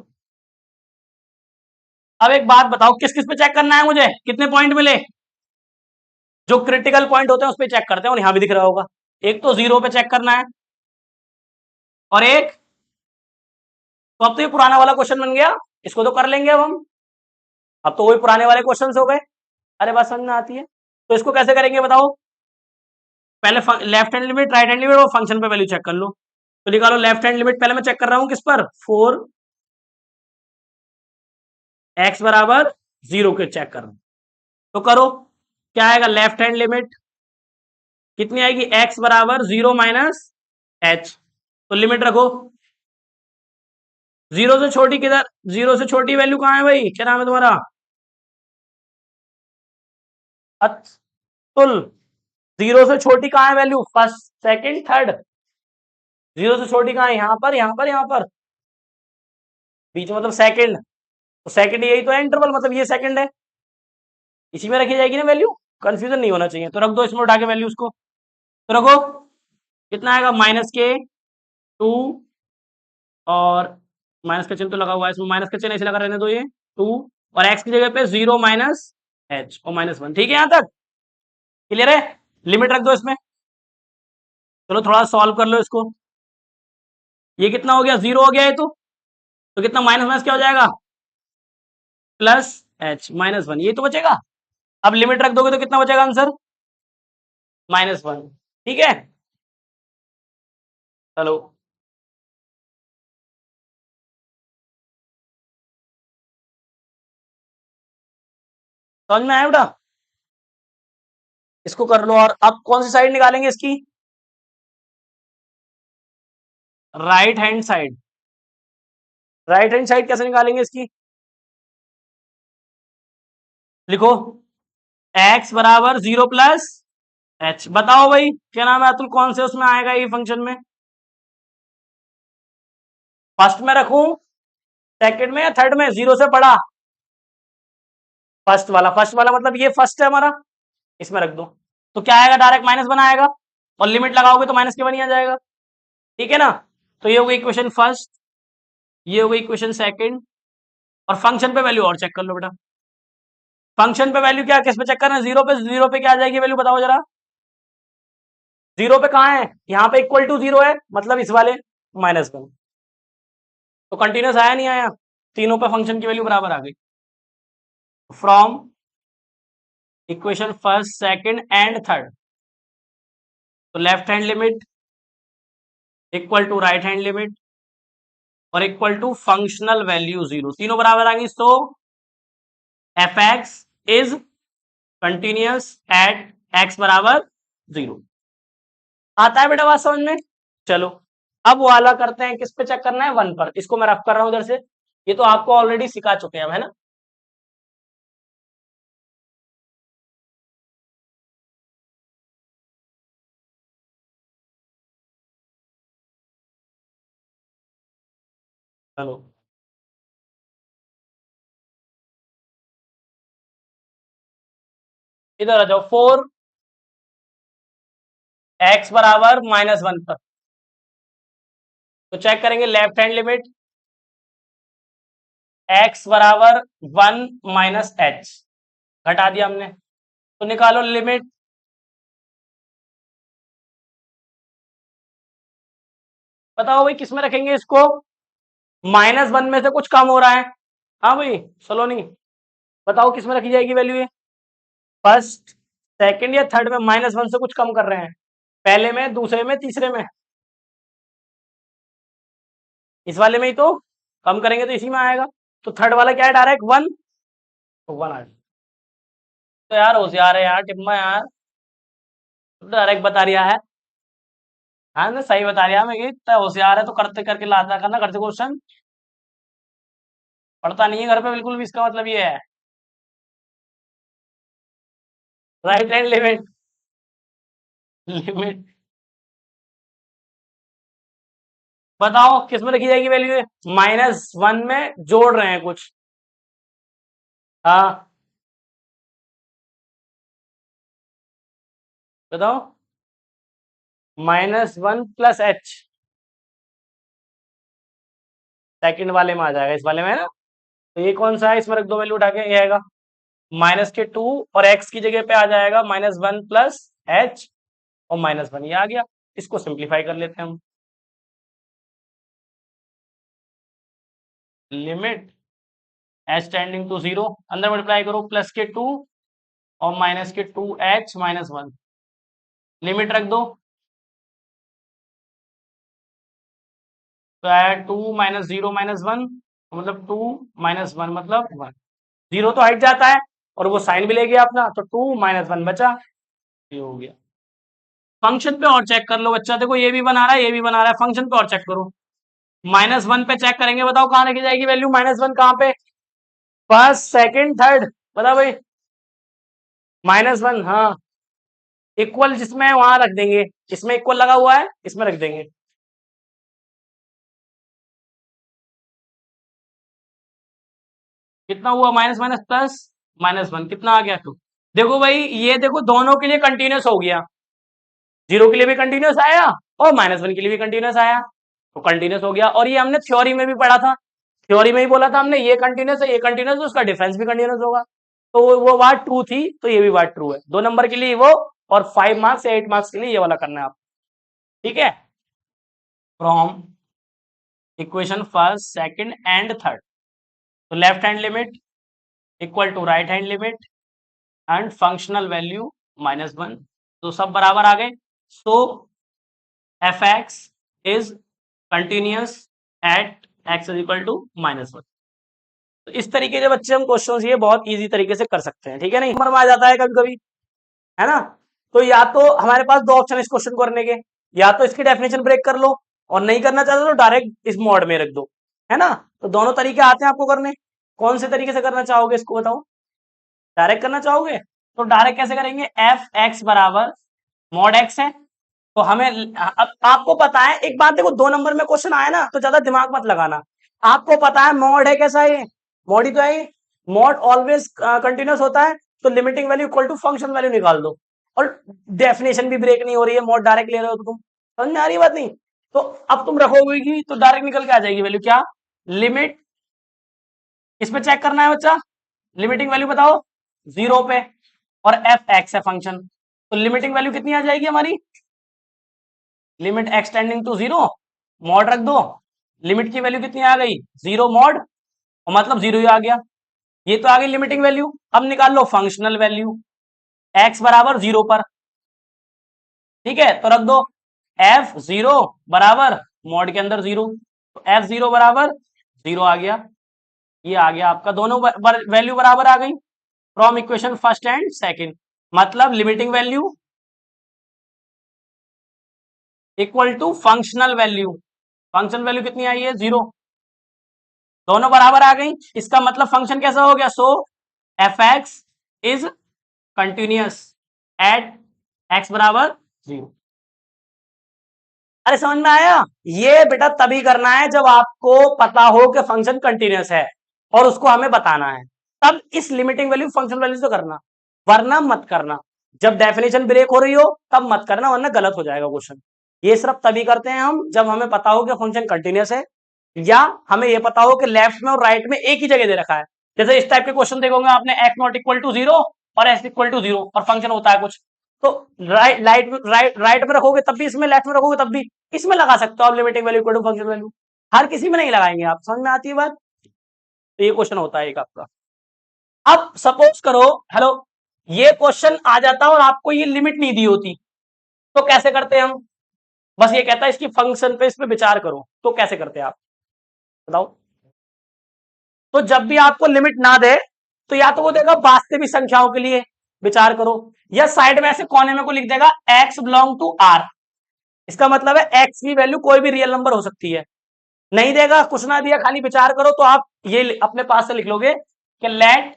अब एक बात बताओ, किस किस पे चेक करना है मुझे, कितने पॉइंट मिले, जो क्रिटिकल पॉइंट होते हैं उस पे चेक करते हैं, और यहां भी दिख रहा होगा, एक तो 0 पे चेक करना है, और एक, तो अब तो ये पुराना वाला क्वेश्चन बन गया, इसको तो कर लेंगे अब हम, अब तो वही पुराने वाले क्वेश्चन हो गए। अरे बात समझ में आती है, तो इसको कैसे करेंगे बताओ, पहले left hand limit right hand limit और फंक्शन पे वैल्यू चेक कर लो। तो निकालो लेफ्ट हैंड लिमिट, पहले मैं चेक कर रहा हूं किस पर, 4x बराबर 0 के चेक कर रहा हूं, तो करो, क्या आएगा, लेफ्ट हैंड लिमिट कितनी आएगी, x बराबर 0 माइनस एच, तो लिमिट रखो, 0 से छोटी किधर, 0 से छोटी वैल्यू कहां है भाई, क्या नाम है तुम्हारा, अतुल। 0 से छोटी कहां है वैल्यू, फर्स्ट सेकंड थर्ड, 0 से छोटी कहां है, यहां पर यहां पर यहां पर, बीच में मतलब सेकंड, तो सेकंड यही तो है इंटरवल, मतलब ये सेकंड है, इसी में रखी जाएगी ना वैल्यू, कंफ्यूजन नहीं होना चाहिए, तो रख दो इसमें उठा के वैल्यू उसको, तो रखो, कितना आएगा, माइनस के 2, और माइनस का चिन्ह तो लगा हुआ है इसमें, माइनस का चिन्ह ऐसे लगा रहने दो, ये 2, और एक्स की जगह पे 0 माइनस एच और -1, ठीक है, यहां तक क्लियर है, लिमिट रख दो इसमें। चलो थोड़ा सॉल्व कर लो इसको, ये कितना हो गया, 0 हो गया है, तो कितना माइनस माइनस क्या हो जाएगा, प्लस एच -1, ये तो बचेगा। अब लिमिट रख दोगे तो कितना बचेगा आंसर, -1, ठीक है। चलो समझ में आया बेटा, इसको कर लो, और अब कौन सी साइड निकालेंगे इसकी, right hand side, right hand side कैसे निकालेंगे इसकी, लिखो, x बराबर 0 प्लस एच, बताओ भाई क्या नाम है अतुल, कौन से उसमें आएगा ये फंक्शन में, फर्स्ट में रखूं, सेकंड में या थर्ड में, 0 से बड़ा, फर्स्ट वाला मतलब ये फर्स्ट है हमारा, इसमें रख दो, तो क्या आएगा, डायरेक्ट -1 आएगा, और लिमिट लगाओगे तो माइनस के 1 ही आ जाएगा, ठीक है ना। तो ये हो गई इक्वेशन फर्स्ट, ये हो गई इक्वेशन सेकंड, और फंक्शन पे वैल्यू और चेक कर लो बेटा, फंक्शन पे वैल्यू क्या, किस पे चेक करना है, 0 पे, 0 पे क्या आ जाएगी वैल्यू, बताओ जरा, 0 पे कहाँ है, यहाँ पे इक्वल टू 0 है, मतलब इस वाले -1, तो कंटिन्यूस आया नहीं आया, तीनों पे फंक्शन की वैल्यू बराबर आ गई, from equation first second and third, तो left hand limit equal to right hand limit और इक्वल टू फंक्शनल वैल्यू 0, तीनों बराबर आ गई, so f x is continuous at x बराबर 0। आता है बेटा बात समझ में, चलो अब वाला करते हैं, किस पे चेक करना है, 1 पर, इसको मैं रफ कर रहा हूं इधर से, ये तो आपको ऑलरेडी सिखा चुके हैं, है ना। चलो इधर आ जाओ, 4x बराबर -1 पर, तो चेक करेंगे लेफ्ट हैंड लिमिट, x बराबर 1 माइनस एच, घटा दिया हमने, तो निकालो लिमिट, बताओ भाई किस में रखेंगे इसको, -1 में से कुछ कम हो रहा है, हाँ भाई सलोनी, बताओ किस में रखी जाएगी वैल्यू ये, फर्स्ट सेकंड या थर्ड में, -1 से कुछ कम कर रहे हैं, पहले में, दूसरे में, तीसरे में, इस वाले में ही तो, कम करेंगे तो इसी में आएगा। तो थर्ड वाला क्या है, डायरेक्ट 1, तो 1 आ गया। तो यार होशियार है यार टिम्मा यार, डायरेक्ट बता रिया है। हाँ ना, सही बता रिया, मैं कि इतना होशियार है तो करते करके लाता करना करते क्वेश्चन, पढ़ता नहीं है घर पे बिल्कुल भी, इसका मतलब ये है। राइट हैंड लिमिट, लिमिट बताओ किस में रखी जाएगी वैल्यू, -1 में जोड़ रहे हैं कुछ। हाँ बताओ, -1 प्लस एच, सेकंड वाले में आ जाएगा, इस वाले में है ना। तो ये कौन सा है, इसमें रख दो वैल्यू उठा के, ये आएगा -2, और x की जगह पे आ जाएगा -1 प्लस एच, और -1 ये आ गया। इसको सिंप्लीफाई कर लेते हैं हम। लिमिट एच टेंडिंग टू 0, अंदर मल्टीप्लाई करो, +2 और -2h -1, लिमिट रख दो, तो आया 2 -0 -1, मतलब 2 -1 मतलब 1, 0 तो हट जाता है और वो साइन भी ले गया अपना, तो 2 -1 बचा, ये हो गया। फंक्शन पे और चेक कर लो बच्चा, देखो ये भी बना रहा है, ये भी बना रहा है, फंक्शन पे और चेक करो। -1 पे चेक करेंगे, बताओ कहाँ रखी जाएगी वैल्यू, -1 कहाँ पे, फर्स्ट सेकंड थर्ड, बताओ भाई। -1, हाँ, इक्वल जिसमें है वहां रख देंगे, इसमें इक्वल लगा हुआ है, इसमें रख देंगे। कितना हुआ, माइनस माइनस प्लस, -1 कितना आ गया 2। देखो भाई, ये देखो दोनों के लिए कंटिन्यूस हो गया, 0 के लिए भी कंटिन्यूस आया और -1 के लिए भी कंटिन्यूस आया, तो कंटिन्यूस हो गया। और ये हमने थ्योरी में भी पढ़ा था, थ्योरी में ही बोला था हमने, ये कंटिन्यूस है, ये कंटिन्यूस है, उसका डिफरेंस भी कंटिन्यूस होगा। तो वो बात ट्रू थी, तो ये भी बात ट्रू है, 2 नंबर के लिए वो, और 5 मार्क्स या 8 मार्क्स के लिए ये वाला करना है आप। ठीक है, from equation first second and third, तो left hand limit equal to right hand limit and functional value -1, तो सब बराबर आ गए। So f x is continuous at x is equal to -1। तो इस तरीके से बच्चे हम क्वेश्चन ये बहुत इजी तरीके से कर सकते हैं, ठीक है, नहीं नंबर में आ जाता है कभी कभी, है ना। तो या तो हमारे पास दो ऑप्शन इस क्वेश्चन को करने के, या तो इसकी डेफिनेशन ब्रेक कर लो, और नहीं करना चाहते तो डायरेक्ट इस मोड में रख दो, है ना। तो दोनों तरीके आते हैं आपको करने, कौन से तरीके से करना चाहोगे इसको बताओ, डायरेक्ट करना चाहोगे, तो डायरेक्ट कैसे करेंगे, एफ एक्स बराबर मॉड एक्स है, तो हमें अब आपको पता है एक बात, देखो 2 नंबर में क्वेश्चन आया ना, तो ज्यादा दिमाग मत लगाना, आपको पता है मॉड है कैसा है, मॉड ही तो है, मॉड ऑलवेज कंटिन्यूस होता है, तो limiting value equal to function value निकाल दो, और डेफिनेशन भी ब्रेक नहीं हो रही है, मॉड डायरेक्ट ले रहे हो तो तुम, समझ में आ रही बात नहीं, तो अब तुम रखोगे की तो डायरेक्ट निकल के आ जाएगी वैल्यू, क्या लिमिट, इस पे चेक करना है बच्चा, लिमिटिंग वैल्यू बताओ 0 पे, और एफ एक्स है फंक्शन, तो लिमिटिंग वैल्यू कितनी आ जाएगी हमारी, limit x tending to 0, mod रख दो, लिमिट की वैल्यू कितनी आ गई 0 मॉड, और मतलब 0 ही आ गया, ये तो आ गई लिमिटिंग वैल्यू। अब निकाल लो फंक्शनल वैल्यू, एक्स बराबर 0 पर, ठीक है, तो रख दो f0 बराबर मॉड के अंदर 0, तो f0 बराबर 0 आ गया, ये आ गया आपका, दोनों वैल्यू बराबर आ गई from equation first and second, मतलब limiting value equal to functional value, functional value कितनी आई है 0, दोनों बराबर आ गई, इसका मतलब फंक्शन कैसा हो गया, so f x is continuous at x बराबर 0। अरे समझ में आया, ये बेटा तभी करना है जब आपको पता हो कि फंक्शन कंटिन्यूस है और उसको हमें बताना है, तब इस लिमिटिंग वैल्यू फंक्शन वैल्यू से करना, वरना मत करना, जब डेफिनेशन ब्रेक हो रही हो तब मत करना, वरना गलत हो जाएगा क्वेश्चन। ये सिर्फ तभी करते हैं हम जब हमें पता हो कि फंक्शन कंटिन्यूस है, या हमें यह पता हो कि लेफ्ट में और राइट में एक ही जगह दे रखा है, जैसे इस टाइप के क्वेश्चन देखोगे आपने, एक्स नॉट इक्वल टू 0 और एक्स इक्वल टू 0 और फंक्शन होता है कुछ, तो राइट में रखोगे तब भी इसमें, लेफ्ट में रखोगे तब भी इसमें लगा सकते हो आप, limiting value equal to function value, हर किसी में नहीं लगाएंगे आप, समझ में आती है बात। तो ये क्वेश्चन होता है एक आपका। अब सपोज करो, हेलो, ये क्वेश्चन आ जाता और आपको ये लिमिट नहीं दी होती, तो कैसे करते हैं हम, बस ये कहता है इसकी फंक्शन पे, इस पे विचार करो, तो कैसे करते हैं आप बताओ। तो जब भी आपको लिमिट ना दे तो या तो वो देगा वास्तविक संख्याओं के लिए विचार करो, या साइड में ऐसे कोने में को लिख देगा x बिलोंग टू r। इसका मतलब है x की वैल्यू कोई भी रियल नंबर हो सकती है। नहीं देगा, कुछ ना दिया, खाली विचार करो, तो आप ये अपने पास से लिख लोगे कि let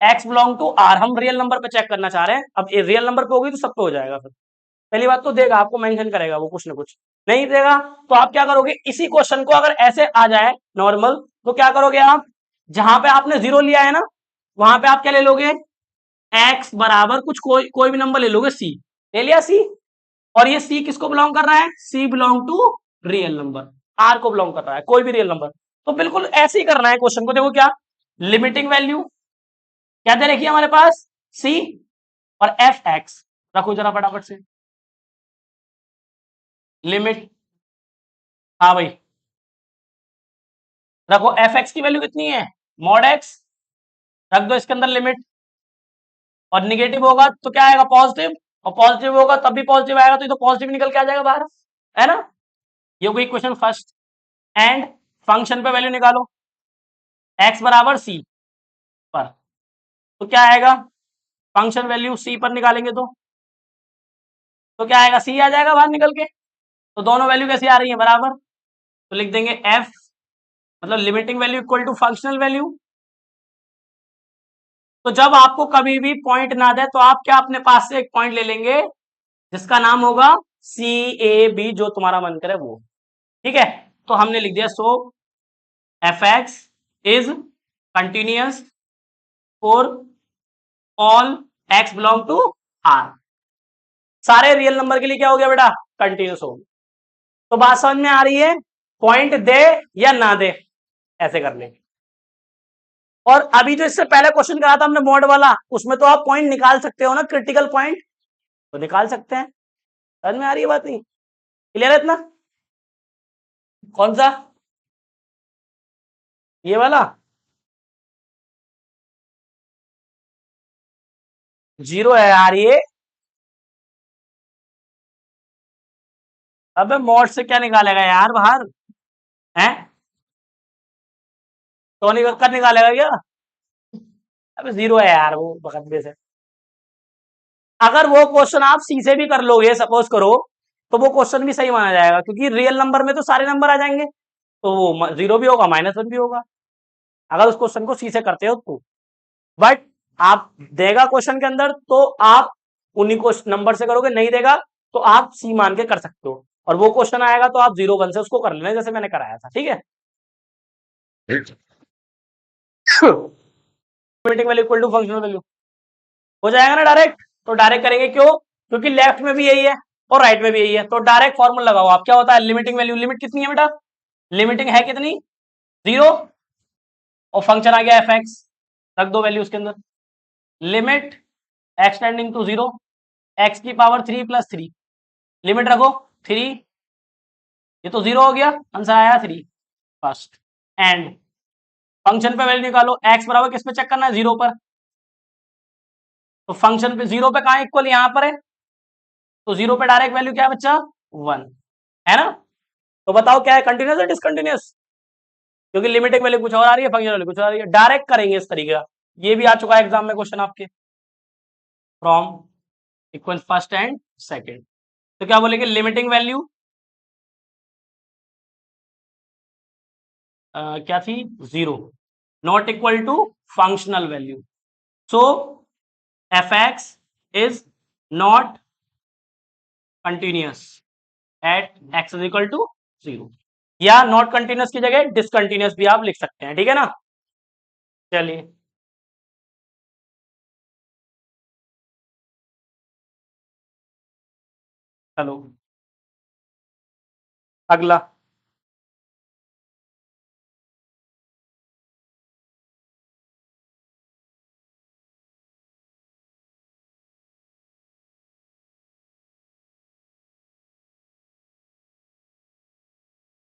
x belong to r। हम रियल नंबर पे चेक करना चाह रहे हैं, अब ये रियल नंबर पे होगी तो सब पे हो जाएगा। फिर पहली बात तो देगा, आपको मेंशन करेगा वो कुछ ना कुछ। नहीं देगा तो आप क्या करोगे, इसी क्वेश्चन को अगर ऐसे आ जाए नॉर्मल, तो क्या करोगे आप, जहां पे आपने जीरो लिया है ना, वहां पे आप क्या ले लोगे, x बराबर कुछ कोई भी नंबर ले लोगे, c ले लिया c। और ये c किसको बिलोंग कर रहा है, c belong to real number, r को बिलोंग कर रहा है, कोई भी रियल नंबर। तो बिल्कुल ऐसे ही करना है क्वेश्चन को। देखो क्या लिमिटिंग वैल्यू क्या दे रखी है हमारे पास, c और एफ एक्स। रखो जरा फटाफट से लिमिट, हाँ भाई रखो, एफ एक्स की वैल्यू कितनी है, मॉड एक्स, रख दो इसके अंदर लिमिट। और निगेटिव होगा तो क्या आएगा, पॉजिटिव, और पॉजिटिव होगा तब भी पॉजिटिव आएगा, तो ये तो पॉजिटिव निकल के आ जाएगा बाहर, है ना। ये कोई क्वेश्चन फर्स्ट। एंड फंक्शन पे वैल्यू निकालो, एक्स बराबर सी पर, तो क्या आएगा, फंक्शन वैल्यू सी पर निकालेंगे तो क्या आएगा, सी आ जाएगा बाहर निकल के। तो दोनों वैल्यू कैसी आ रही है, बराबर। तो लिख देंगे एफ मतलब limiting value equal to functional value. तो जब आपको कभी भी पॉइंट ना दे तो आप क्या अपने पास से एक पॉइंट ले लेंगे जिसका नाम होगा सी ए बी, जो तुम्हारा मन करे वो, ठीक है। तो हमने लिख दिया, so f x is continuous for all x belong to R. सारे रियल नंबर के लिए क्या हो गया बेटा, कंटिन्यूअस हो गया। तो बात समझ में आ रही है, पॉइंट दे या ना दे, ऐसे कर लेंगे। और अभी जो इससे पहले क्वेश्चन करा था हमने मॉड वाला, उसमें तो आप पॉइंट निकाल सकते हो ना, क्रिटिकल पॉइंट तो निकाल सकते हैं। समझ में आ रही है बात, नहीं क्लियर है इतना। कौन सा, ये वाला जीरो है यार ये। अबे मॉड से क्या निकालेगा यार बाहर, है तो निकल कर निकालेगा क्या। अबे जीरो है यार वो बकदे से। अगर वो क्वेश्चन आप सी से भी कर लोगे सपोज करो, तो वो क्वेश्चन भी सही माना जाएगा, क्योंकि रियल नंबर में तो सारे नंबर आ जाएंगे, तो वो जीरो भी होगा माइनस वन भी होगा, अगर उस क्वेश्चन को सी से करते हो तो। बट आप देगा क्वेश्चन के अंदर तो आप उन्हीं को नंबर से करोगे, नहीं देगा तो आप सी मान के कर सकते हो। और वो क्वेश्चन आएगा तो आप जीरो वन से उसको कर लेना, जैसे मैंने कराया था, ठीक है। Limiting value equal to functional value हो जाएगा ना डायरेक्ट। तो डायरेक्ट करेंगे, क्यों, क्योंकि लेफ्ट में भी यही है और राइट में भी यही है। तो डायरेक्ट फॉर्मूला लगाओ आप, क्या होता है लिमिटिंग वैल्यू, लिमिट कितनी है बेटा, लिमिटिंग है कितनी, जीरो, और फंक्शन आ गया एफ एक्स, रख दो वैल्यू उसके अंदर। Limit x tending to zero, x की power three plus three, limit रखो थ्री, ये तो जीरो हो गया, आंसर आया थ्री फर्स्ट। एंड फंक्शन पे वैल्यू निकालो, एक्स बराबर किस पे चेक करना है, जीरो पर। तो फंक्शन पे जीरो पे कहा इक्वल, यहां पर है, तो जीरो पे डायरेक्ट वैल्यू क्या है बच्चा, वन, है ना। तो बताओ क्या है, कंटिन्यूस या डिसकंटिन्यूस, क्योंकि लिमिटिंग वैल्यू कुछ और आ रही है, फंक्शन वैल्यू कुछ और आ रही है। डायरेक्ट करेंगे इस तरीके का, ये भी आ चुका है एग्जाम में क्वेश्चन आपके, from equal first and second. तो क्या बोलेंगे, लिमिटिंग वैल्यू क्या थी, zero, not equal to functional value. So f x is not continuous at x is equal to zero, या नॉट कंटिन्यूअस की जगह डिसकंटिन्यूअस भी आप लिख सकते हैं, ठीक है ना। चलिए चलो अगला।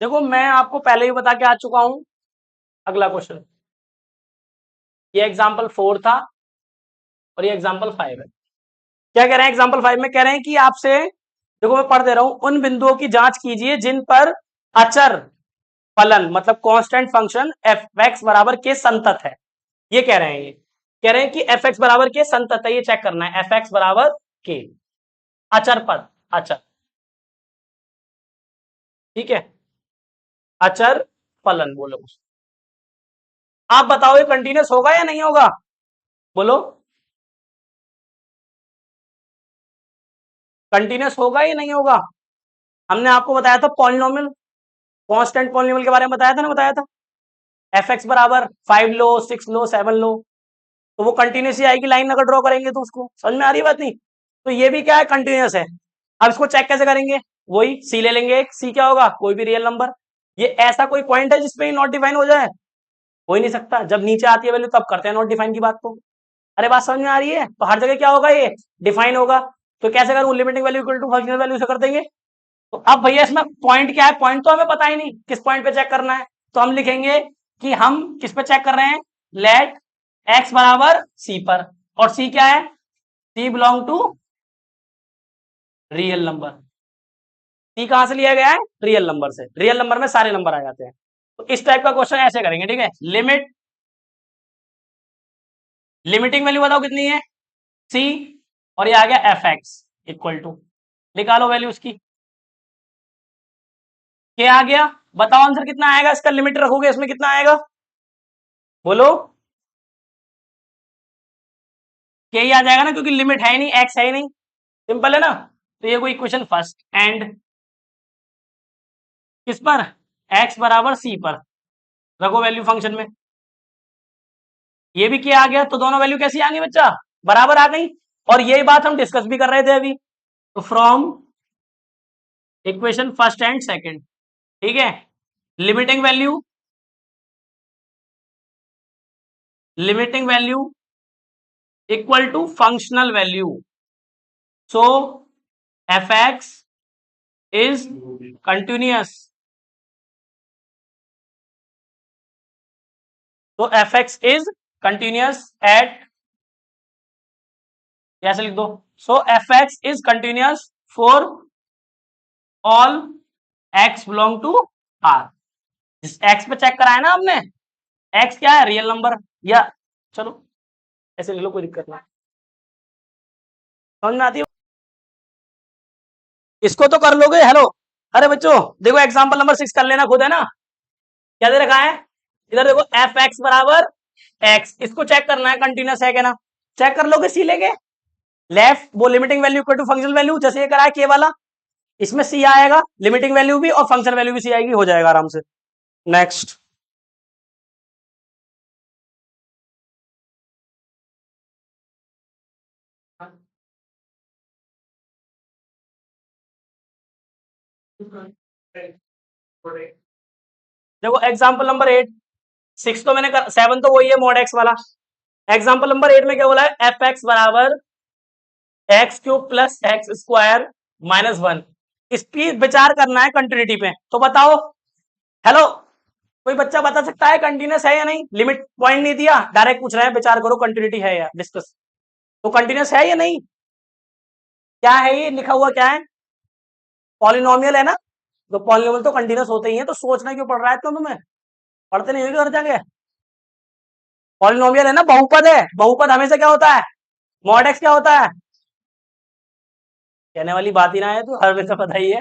देखो मैं आपको पहले ही बता के आ चुका हूं, अगला क्वेश्चन, ये एग्जाम्पल फोर था और ये एग्जाम्पल फाइव है। क्या कह रहे हैं एग्जाम्पल फाइव में, कह रहे हैं कि आपसे, देखो मैं पढ़ दे रहा हूं, उन बिंदुओं की जांच कीजिए जिन पर अचर फलन मतलब कांस्टेंट फंक्शन एफ एक्स बराबर के संतत है, ये कह रहे हैं। ये कह रहे हैं कि एफ एक्स बराबर के संतत है, ये चेक करना है। एफ एक्स बराबर के अचर पद, अचर, ठीक है, अचर फलन बोलो उस। आप बताओ ये कंटिन्यूस होगा या नहीं होगा, बोलो कंटिन्यूस होगा या नहीं होगा। हमने आपको बताया था पॉलिनोमियल, कांस्टेंट पॉलिनोमियल के बारे में बताया था ना, बताया था। एफ एक्स बराबर 5 लो 6 लो 7 लो, तो वो कंटिन्यूस ही आएगी, लाइन अगर ड्रॉ करेंगे तो। उसको समझ में आ रही है बात नहीं। तो ये भी क्या है, कंटिन्यूस है। अब इसको चेक कैसे करेंगे, वही सी ले लेंगे। एक सी क्या होगा, कोई भी रियल नंबर। ये ऐसा कोई पॉइंट है जिसपे नॉट डिफाइन हो जाए, हो ही नहीं सकता। जब नीचे आती है वैल्यू तब करते हैं नॉट डिफाइन की बात को। अरे बात समझ में आ रही है। तो हर जगह क्या होगा, ये डिफाइन होगा। तो कैसे करूं, limiting value equal to functional value से कर देंगे। तो अब भैया इसमें पॉइंट क्या है, पॉइंट तो हमें पता ही नहीं किस पॉइंट पे चेक करना है। तो हम लिखेंगे कि हम किस पे चेक कर रहे हैं, लेट एक्स बराबर सी पर। और सी क्या है, सी बिलोंग टू रियल नंबर। सी कहां से लिया गया है, रियल नंबर से। रियल नंबर में सारे नंबर आ जाते हैं। तो इस टाइप का क्वेश्चन ऐसे करेंगे, ठीक है। लिमिट, लिमिटिंग वैल्यू बताओ कितनी है, सी, और ये आ गया एफ एक्स इक्वल टू, निकालो वैल्यू उसकी। क्या आ गया, बताओ आंसर कितना आएगा इसका, लिमिट रखोगे इसमें कितना आएगा, बोलो। क्या ही आ जाएगा ना, क्योंकि लिमिट है ही नहीं, एक्स है ही नहीं, सिंपल है ना। तो ये कोई इक्वेशन फर्स्ट एंड किस पर, एक्स बराबर सी पर रखो वैल्यू फंक्शन में। ये भी क्या आ गया, तो दोनों वैल्यू कैसी आ गई बच्चा, बराबर आ गई। और यही बात हम डिस्कस भी कर रहे थे अभी। तो from equation first and second, ठीक है, limiting value, limiting value equal to functional value. So f x is continuous, तो f x is continuous at, ऐसे लिख दो। So f x is continuous for all x belong to R. जिस एक्स पे चेक कराया ना हमने, एक्स क्या है, रियल नंबर। या चलो ऐसे ले लो, कोई दिक्कत नहीं, समझ में आती है। इसको तो कर लोगे, हेलो। अरे बच्चों देखो एग्जांपल नंबर 6 कर लेना खुद, है ना। क्या दे रखा है, इधर देखो एफ एक्स बराबर एक्स, इसको चेक करना है कंटिन्यूस है क्या ना। चेक कर लोगे सी लेके, लेफ्ट वो limiting value equal to functional value, जैसे ये करा है के वाला, इसमें सी आएगा, लिमिटिंग वैल्यू भी और फंक्शन वैल्यू भी सी आएगी, हो जाएगा आराम से। नेक्स्ट, देखो एग्जांपल नंबर 8, 6 तो मैंने कर, 7 तो वही है मॉड एक्स वाला। एग्जांपल नंबर 8 में क्या बोला है, एफ एक्स बराबर x cube plus x square minus one. इस पे विचार करना है कंटिन्यूटी पे। तो बताओ, हेलो, कोई बच्चा बता सकता है कंटिन्यूस है या नहीं, लिमिट पॉइंट नहीं दिया, डायरेक्ट पूछ रहे हैं विचार करो कंटिन्यूटी है या डिस्कस। तो कंटिन्यूस है या नहीं, क्या है ये लिखा हुआ क्या है, पॉलिनोमियल है ना। तो पॉलिनोमियल तो कंटिन्यूस होते ही है, तो सोचना क्यों पड़ रहा है तो तुम्हें, पढ़ते नहीं होगी घर जाके। पॉलिनोमियल है ना, बहुपद है, बहुपद हमेशा क्या होता है, मॉड एक्स क्या होता है। कहने वाली बात ही ना है, तो हर वैसे पता ही है।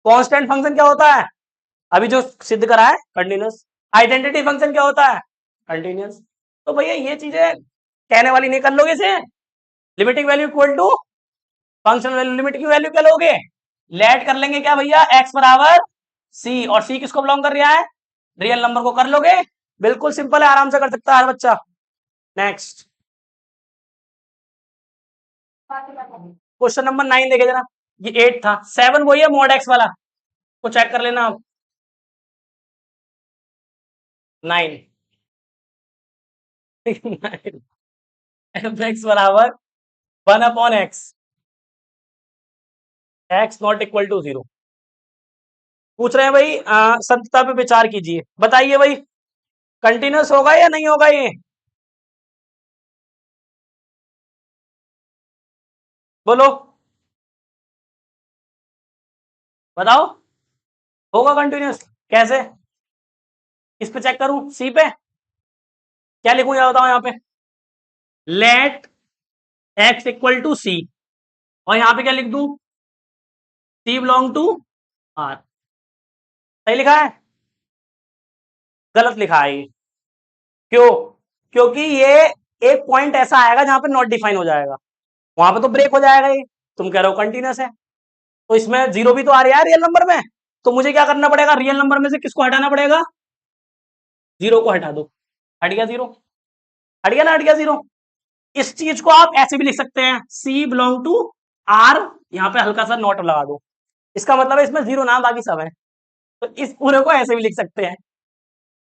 कांस्टेंट फंक्शन क्या होता है, अभी जो सिद्ध करा है, कंटिन्यूस। आइडेंटिटी फंक्शन क्या होता है, कंटिन्यूस। तो भैया ये चीजें कहने वाली नहीं, कर लोगे इसे। Limiting value equal to function value, limit की वैल्यू क्या लोगे, लेट कर लेंगे क्या भैया, एक्स बराबर सी, और सी किसको बिलोंग कर रहा है, रियल नंबर को, कर लोगे। बिल्कुल सिंपल है, आराम से कर सकता है हर बच्चा। नेक्स्ट, क्वेश्चन नंबर 9 देखे जरा। ये 8 था, 7 वही है मॉड एक्स वाला, को चेक कर लेना आप। 9 एफ एक्स बराबर 1/x, x not equal to 0। पूछ रहे हैं भाई संतता पे विचार कीजिए, बताइए भाई कंटिन्यूस होगा या नहीं होगा ये, बोलो, बताओ। होगा कंटिन्यूस, कैसे, इस पे चेक करूं, सी पे क्या लिखूं, या बताओ यहाँ पे, late x equal to c, और यहाँ पे क्या लिख दूं, सी बिलोंग टू आर। सही लिखा है? गलत लिखा है ये। क्यों? क्योंकि ये एक पॉइंट ऐसा आएगा जहां पे नॉट डिफाइन हो जाएगा, वहां पे तो ब्रेक हो जाएगा ये। तुम कह रहे हो कंटिन्यूस है, तो इसमें जीरो भी तो आ रहा है रियल नंबर में, तो मुझे क्या करना पड़ेगा, रियल नंबर में से किसको हटाना पड़ेगा, जीरो को हटा दो। हट गया जीरो, हट गया ना, हट गया जीरो। इस चीज को आप ऐसे भी लिख सकते हैं, सी बिलोंग टू आर, यहाँ पे हल्का सा नोट लगा दो, इसका मतलब है इसमें जीरो ना, बाकी सब है। तो इस पूरे को ऐसे भी लिख सकते हैं।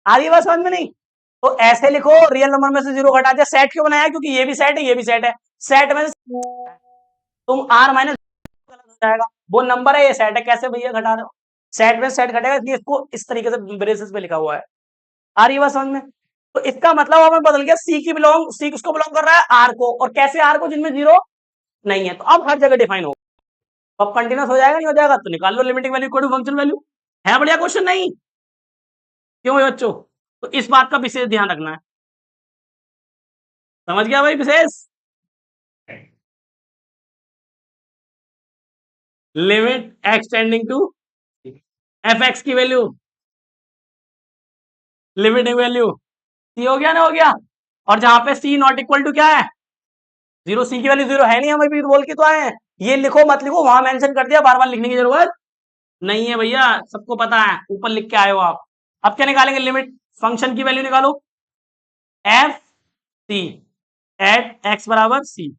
आ रही है बात समझ में? नहीं तो ऐसे लिखो, रियल नंबर में से जीरो हटा दिया। सेट क्यों बनाया, क्योंकि ये भी सेट है, ये भी सेट है। सेट में तुम आर माइनस गलत हो जाएगा, वो नंबर है, ये सेट है, कैसे भैया घटा रहे हो, सेट में सेट घटेगा, इसलिए इसको इस तरीके से ब्रेसेस पे लिखा हुआ है। आ रही है बात समझ में? तो इसका मतलब हमें बदल गया, सी किसको बिलोंग कर रहा है, आर को, और कैसे आर को, जिनमें जीरो नहीं है। तो अब हर जगह डिफाइन हो, अब कंटिन्यूस हो जाएगा, नहीं हो जाएगा तो निकाल लो limiting value equal to function value. है बढ़िया क्वेश्चन? नहीं क्यों है बच्चों? तो इस बात का विशेष ध्यान रखना है। समझ गया भाई Vishesh? Limit x tending to f x की वैल्यू, लिमिटिंग वैल्यू सी, हो गया ना, हो गया। और जहां पे सी नॉट इक्वल टू क्या है, जीरो, सी की वैल्यू जीरो है नहीं, हम अभी बोल के तो आए हैं। ये लिखो मत लिखो, वहां मेंशन कर दिया, बार बार लिखने की जरूरत नहीं है भैया, सबको पता है, ऊपर लिख के आए हो आप। अब क्या निकालेंगे, लिमिट फंक्शन की वैल्यू निकालो, एफ सी एट एक्स बराबर सी,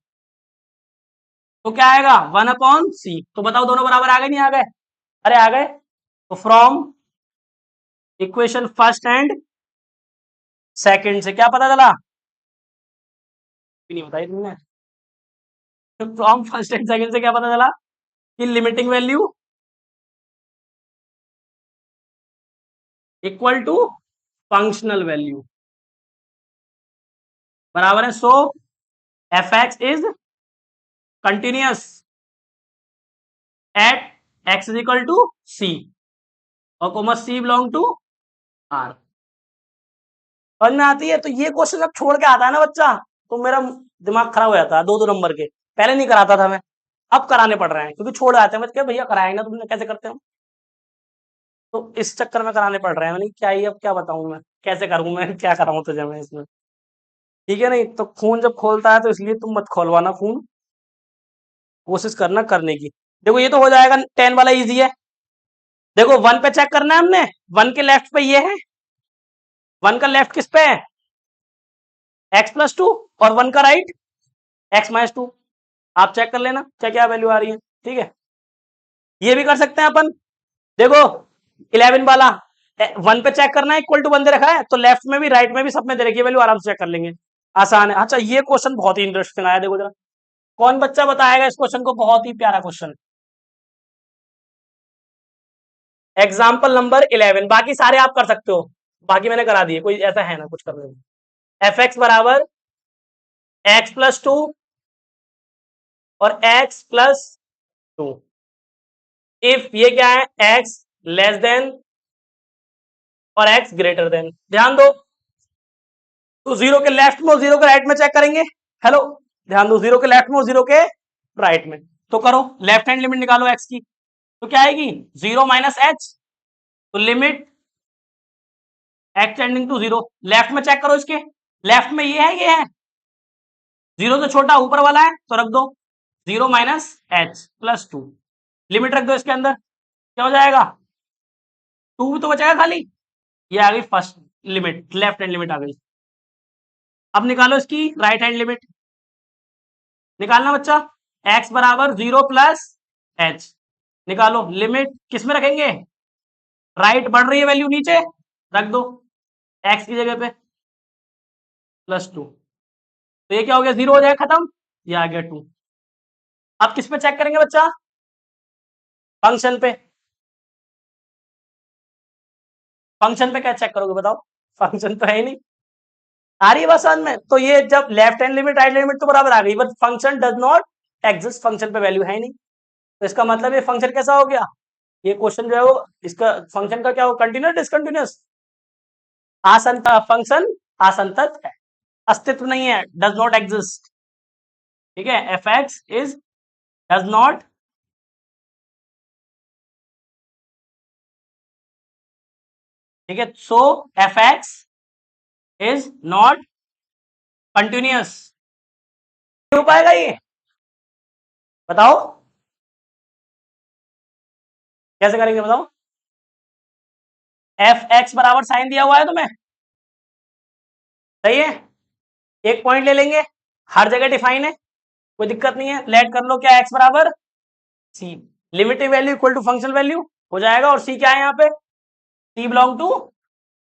तो क्या आएगा, वन अपॉन सी। तो बताओ दोनों बराबर आ गए, नहीं आ गए? अरे आ गए। तो from equation first and second से क्या पता चला, नहीं बताई तुमने। तो फ्रॉम फर्स्ट एंड सेकंड से क्या पता चला कि limiting value equal to functional value बराबर है। So f x is continuous at x is equal to c, और comma c belong to R. समझ में आती है? तो ये क्वेश्चन जब छोड़ के आता है ना बच्चा, तो मेरा दिमाग खराब हो जाता है, दो दो नंबर के। पहले नहीं कराता था मैं, अब कराने पड़ रहे हैं, क्योंकि छोड़ आते हैं। मैं क्या भैया कराए ना तुमने, कैसे करते हो, तो इस चक्कर में कराने पड़ रहे हैं। मैंने क्या ही, अब क्या बताऊं मैं, कैसे करूं मैं, क्या कराऊं तुझे मैं इसमें। ठीक है? नहीं तो खून जब खोलता है, तो इसलिए तुम मत खोलवाना खून, कोशिश करना करने की। देखो ये तो हो जाएगा, 10 वाला इजी है। देखो वन पे चेक करना है हमने, वन के लेफ्ट पे ये है, वन का लेफ्ट किस पे है, एक्स प्लस टू, और वन का राइट एक्स माइनस टू। आप चेक कर लेना क्या क्या वैल्यू आ रही है। ठीक है? ये भी कर सकते हैं अपन। देखो 11 वाला, वन पे चेक करना है, इक्वल टू वन दे रखा है, तो लेफ्ट में भी राइट में भी सब में दे रखी है वैल्यू, आराम से चेक कर लेंगे, आसान है। अच्छा ये क्वेश्चन बहुत ही इंटरेस्टिंग आया, देखो जरा, कौन बच्चा बताएगा इस क्वेश्चन को, बहुत ही प्यारा क्वेश्चन। एग्जाम्पल नंबर 11, बाकी सारे आप कर सकते हो, बाकी मैंने करा दिए, कोई ऐसा है ना कुछ करने में। एफ एक्स बराबर एक्स प्लस टू और एक्स प्लस टू, इफ ये क्या है, एक्स लेस देन और एक्स ग्रेटर देन। ध्यान दो, तो जीरो के लेफ्ट में और जीरो के राइट में चेक करेंगे। हेलो, ध्यान दो, जीरो के लेफ्ट में और जीरो के राइट में। तो करो, लेफ्ट हैंड लिमिट निकालो एक्स की, तो क्या आएगी, जीरो माइनस एच, तो limit x tending to zero. Left में चेक करो, इसके लेफ्ट में ये है, ये है, जीरो से छोटा ऊपर वाला है, तो रख दो zero minus H plus two, limit रख दो इसके अंदर, क्या हो जाएगा, टू भी तो बचेगा खाली। ये आ गई first limit, left hand limit आ गई। अब निकालो इसकी राइट हैंड लिमिट, निकालना बच्चा, x बराबर जीरो प्लस एच, निकालो लिमिट किस में रखेंगे, राइट बढ़ रही है वैल्यू, नीचे रख दो x की जगह पे प्लस टू, तो ये क्या हो गया, जीरो हो जाएगा, खत्म, ये आ गया टू। अब किस पे चेक करेंगे बच्चा, फंक्शन पे। फंक्शन पे क्या चेक करोगे बताओ, फंक्शन तो है ही नहीं। आ रही है बात समझ में? तो ये जब left hand limit right limit तो बराबर आ गई, but function does not exist, function पे वैल्यू है ही नहीं। तो इसका मतलब ये फंक्शन कैसा हो गया, ये क्वेश्चन जो है वो, इसका फंक्शन का क्या हो, कंटिन्यूस डिसकंटिन्यूस, आसंत फंक्शन आसंतत है, अस्तित्व नहीं है, डज नॉट एग्जिस्ट। ठीक है, f x is does not, ठीक है, so f x is not continuous. हो पाएगा ये, बताओ कैसे करेंगे, बताओ। एफ एक्स बराबर साइन दिया हुआ है तुम्हें, सही है, एक पॉइंट ले लेंगे, हर जगह डिफाइन है, कोई दिक्कत नहीं है, लेट कर लो क्या, एक्स बराबर c, limiting value equal to functional value हो जाएगा, और सी क्या है यहाँ पे, सी बिलोंग टू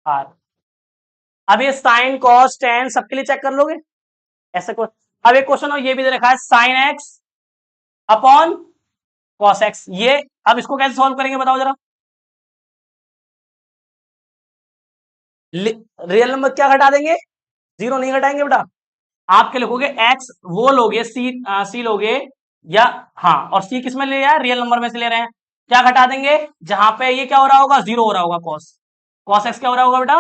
आर। अब ये साइन कॉस टेन सबके लिए चेक कर लोगे ऐसे को। अब एक क्वेश्चन और ये भी दे रखा है, sine x upon cos x, ये अब इसको कैसे सॉल्व करेंगे बताओ जरा। रियल नंबर क्या घटा देंगे, जीरो नहीं घटाएंगे बेटा, आपके लिखोगे एक्स, वो लोगे सी, सी लोगे या, हाँ, और सी किस में ले रहे हैं, रियल नंबर में से ले रहे हैं, क्या घटा देंगे, जहां पे ये क्या हो रहा होगा, जीरो हो रहा होगा, कॉस, कॉस एक्स क्या हो रहा होगा बेटा,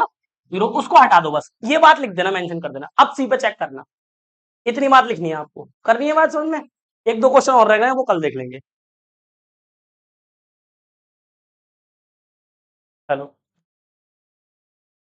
जीरो, उसको हटा दो बस, ये बात लिख देना, मेंशन कर देना, अब सी पे चेक करना, इतनी बात लिखनी है आपको, करनी है बात समझ में। एक दो क्वेश्चन और रह गए वो कल देख लेंगे। चलो।